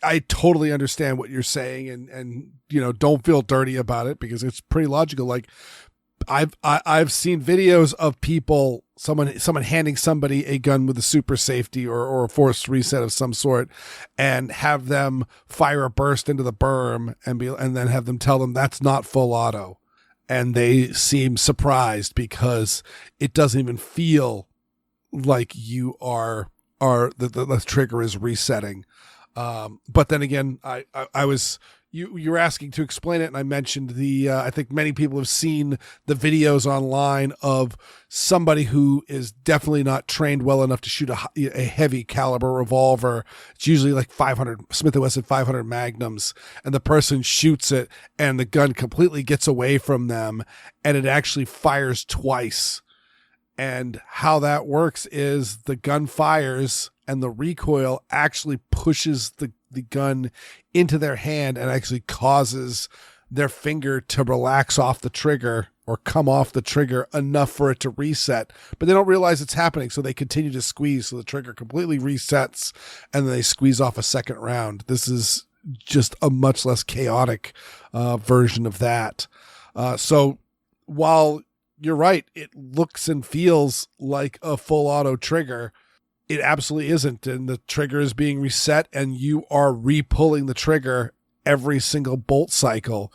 A: I totally understand what you're saying, and don't feel dirty about it, because it's pretty logical. Like, I've seen videos of people someone handing somebody a gun with a super safety or a forced reset of some sort, and have them fire a burst into the berm and then have them tell them that's not full auto, and they seem surprised because it doesn't even feel like you are the trigger is resetting. But then again, I was. You were asking to explain it, and I mentioned I think many people have seen the videos online of somebody who is definitely not trained well enough to shoot a heavy caliber revolver. It's usually like 500 Smith & Wesson 500 Magnums, and the person shoots it, and the gun completely gets away from them, and it actually fires twice. And how that works is the gun fires, and the recoil actually pushes the gun into their hand and actually causes their finger to relax off the trigger or come off the trigger enough for it to reset. But they don't realize it's happening, so they continue to squeeze, so the trigger completely resets, and then they squeeze off a second round. This is just a much less chaotic version of that. So while you're right, it looks and feels like a full auto trigger, it absolutely isn't, and the trigger is being reset, and you are re-pulling the trigger every single bolt cycle.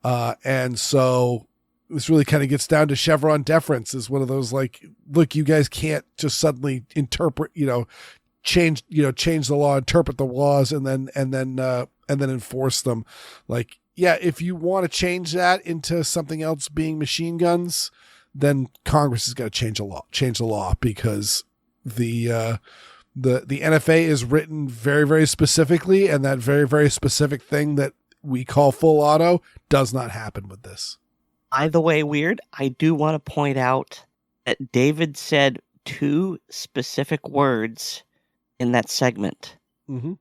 A: And so this really kind of gets down to Chevron deference. Is one of those like, look, you guys can't just suddenly interpret, change the law, interpret the laws, and then enforce them. Like, yeah, if you want to change that into something else being machine guns, then Congress has got to change the law, because the NFA is written very, very specifically, and that very, very specific thing that we call full auto does not happen with this.
B: By the way, Weer'd, I do want to point out that David said 2 specific words in that segment.
A: Mm-hmm.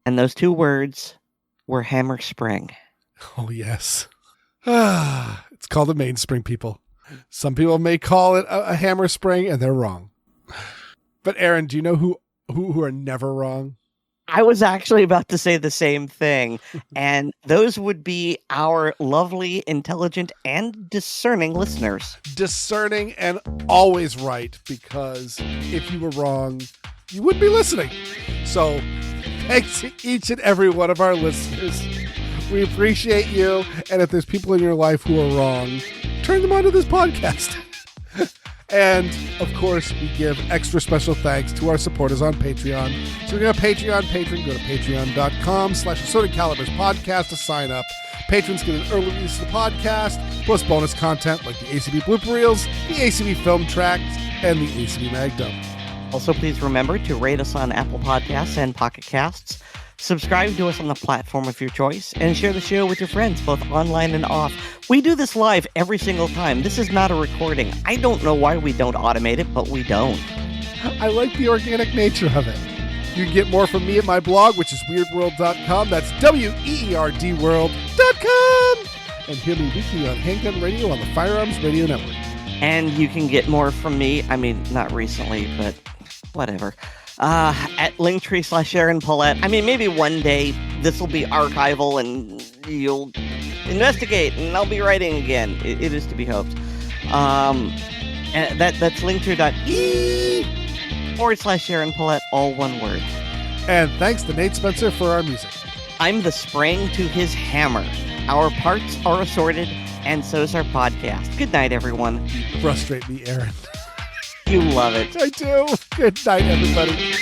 B: And those 2 words were hammer spring.
A: Oh, yes. It's called a mainspring, people. Some people may call it a hammer spring, and they're wrong. But Erin, do you know who are never wrong?
B: I was actually about to say the same thing. And those would be our lovely, intelligent, and discerning listeners.
A: Discerning and always right, because if you were wrong, you wouldn't be listening. So thanks to each and every one of our listeners. We appreciate you. And if there's people in your life who are wrong, turn them onto this podcast. And, of course, we give extra special thanks to our supporters on Patreon. So if you're going to Patreon, go to patreon.com/AssortedCalibersPodcast to sign up. Patrons get an early release of the podcast, plus bonus content like the ACB blooper reels, the ACB film tracks, and the ACB mag dump.
B: Also, please remember to rate us on Apple Podcasts and Pocket Casts. Subscribe to us on the platform of your choice, and share the show with your friends, both online and off. We do this live every single time. This is not a recording. I don't know why we don't automate it, but we don't.
A: I like the organic nature of it. You can get more from me at my blog, which is weerdworld.com. That's WEERDworld.com. And hear me weekly on Handgun Radio on the Firearms Radio Network.
B: And you can get more from me. I mean, not recently, but whatever. At Linktree/Erin Paulette. I mean, maybe one day this will be archival and you'll investigate and I'll be writing again. It is to be hoped. And that's linktree.ee/Erin Paulette, all one word.
A: And thanks to Nate Spencer for our music.
B: I'm the spring to his hammer. Our parts are assorted, and so's our podcast. Good night, everyone.
A: You frustrate me, Erin.
B: You love it.
A: I do. Good night, everybody.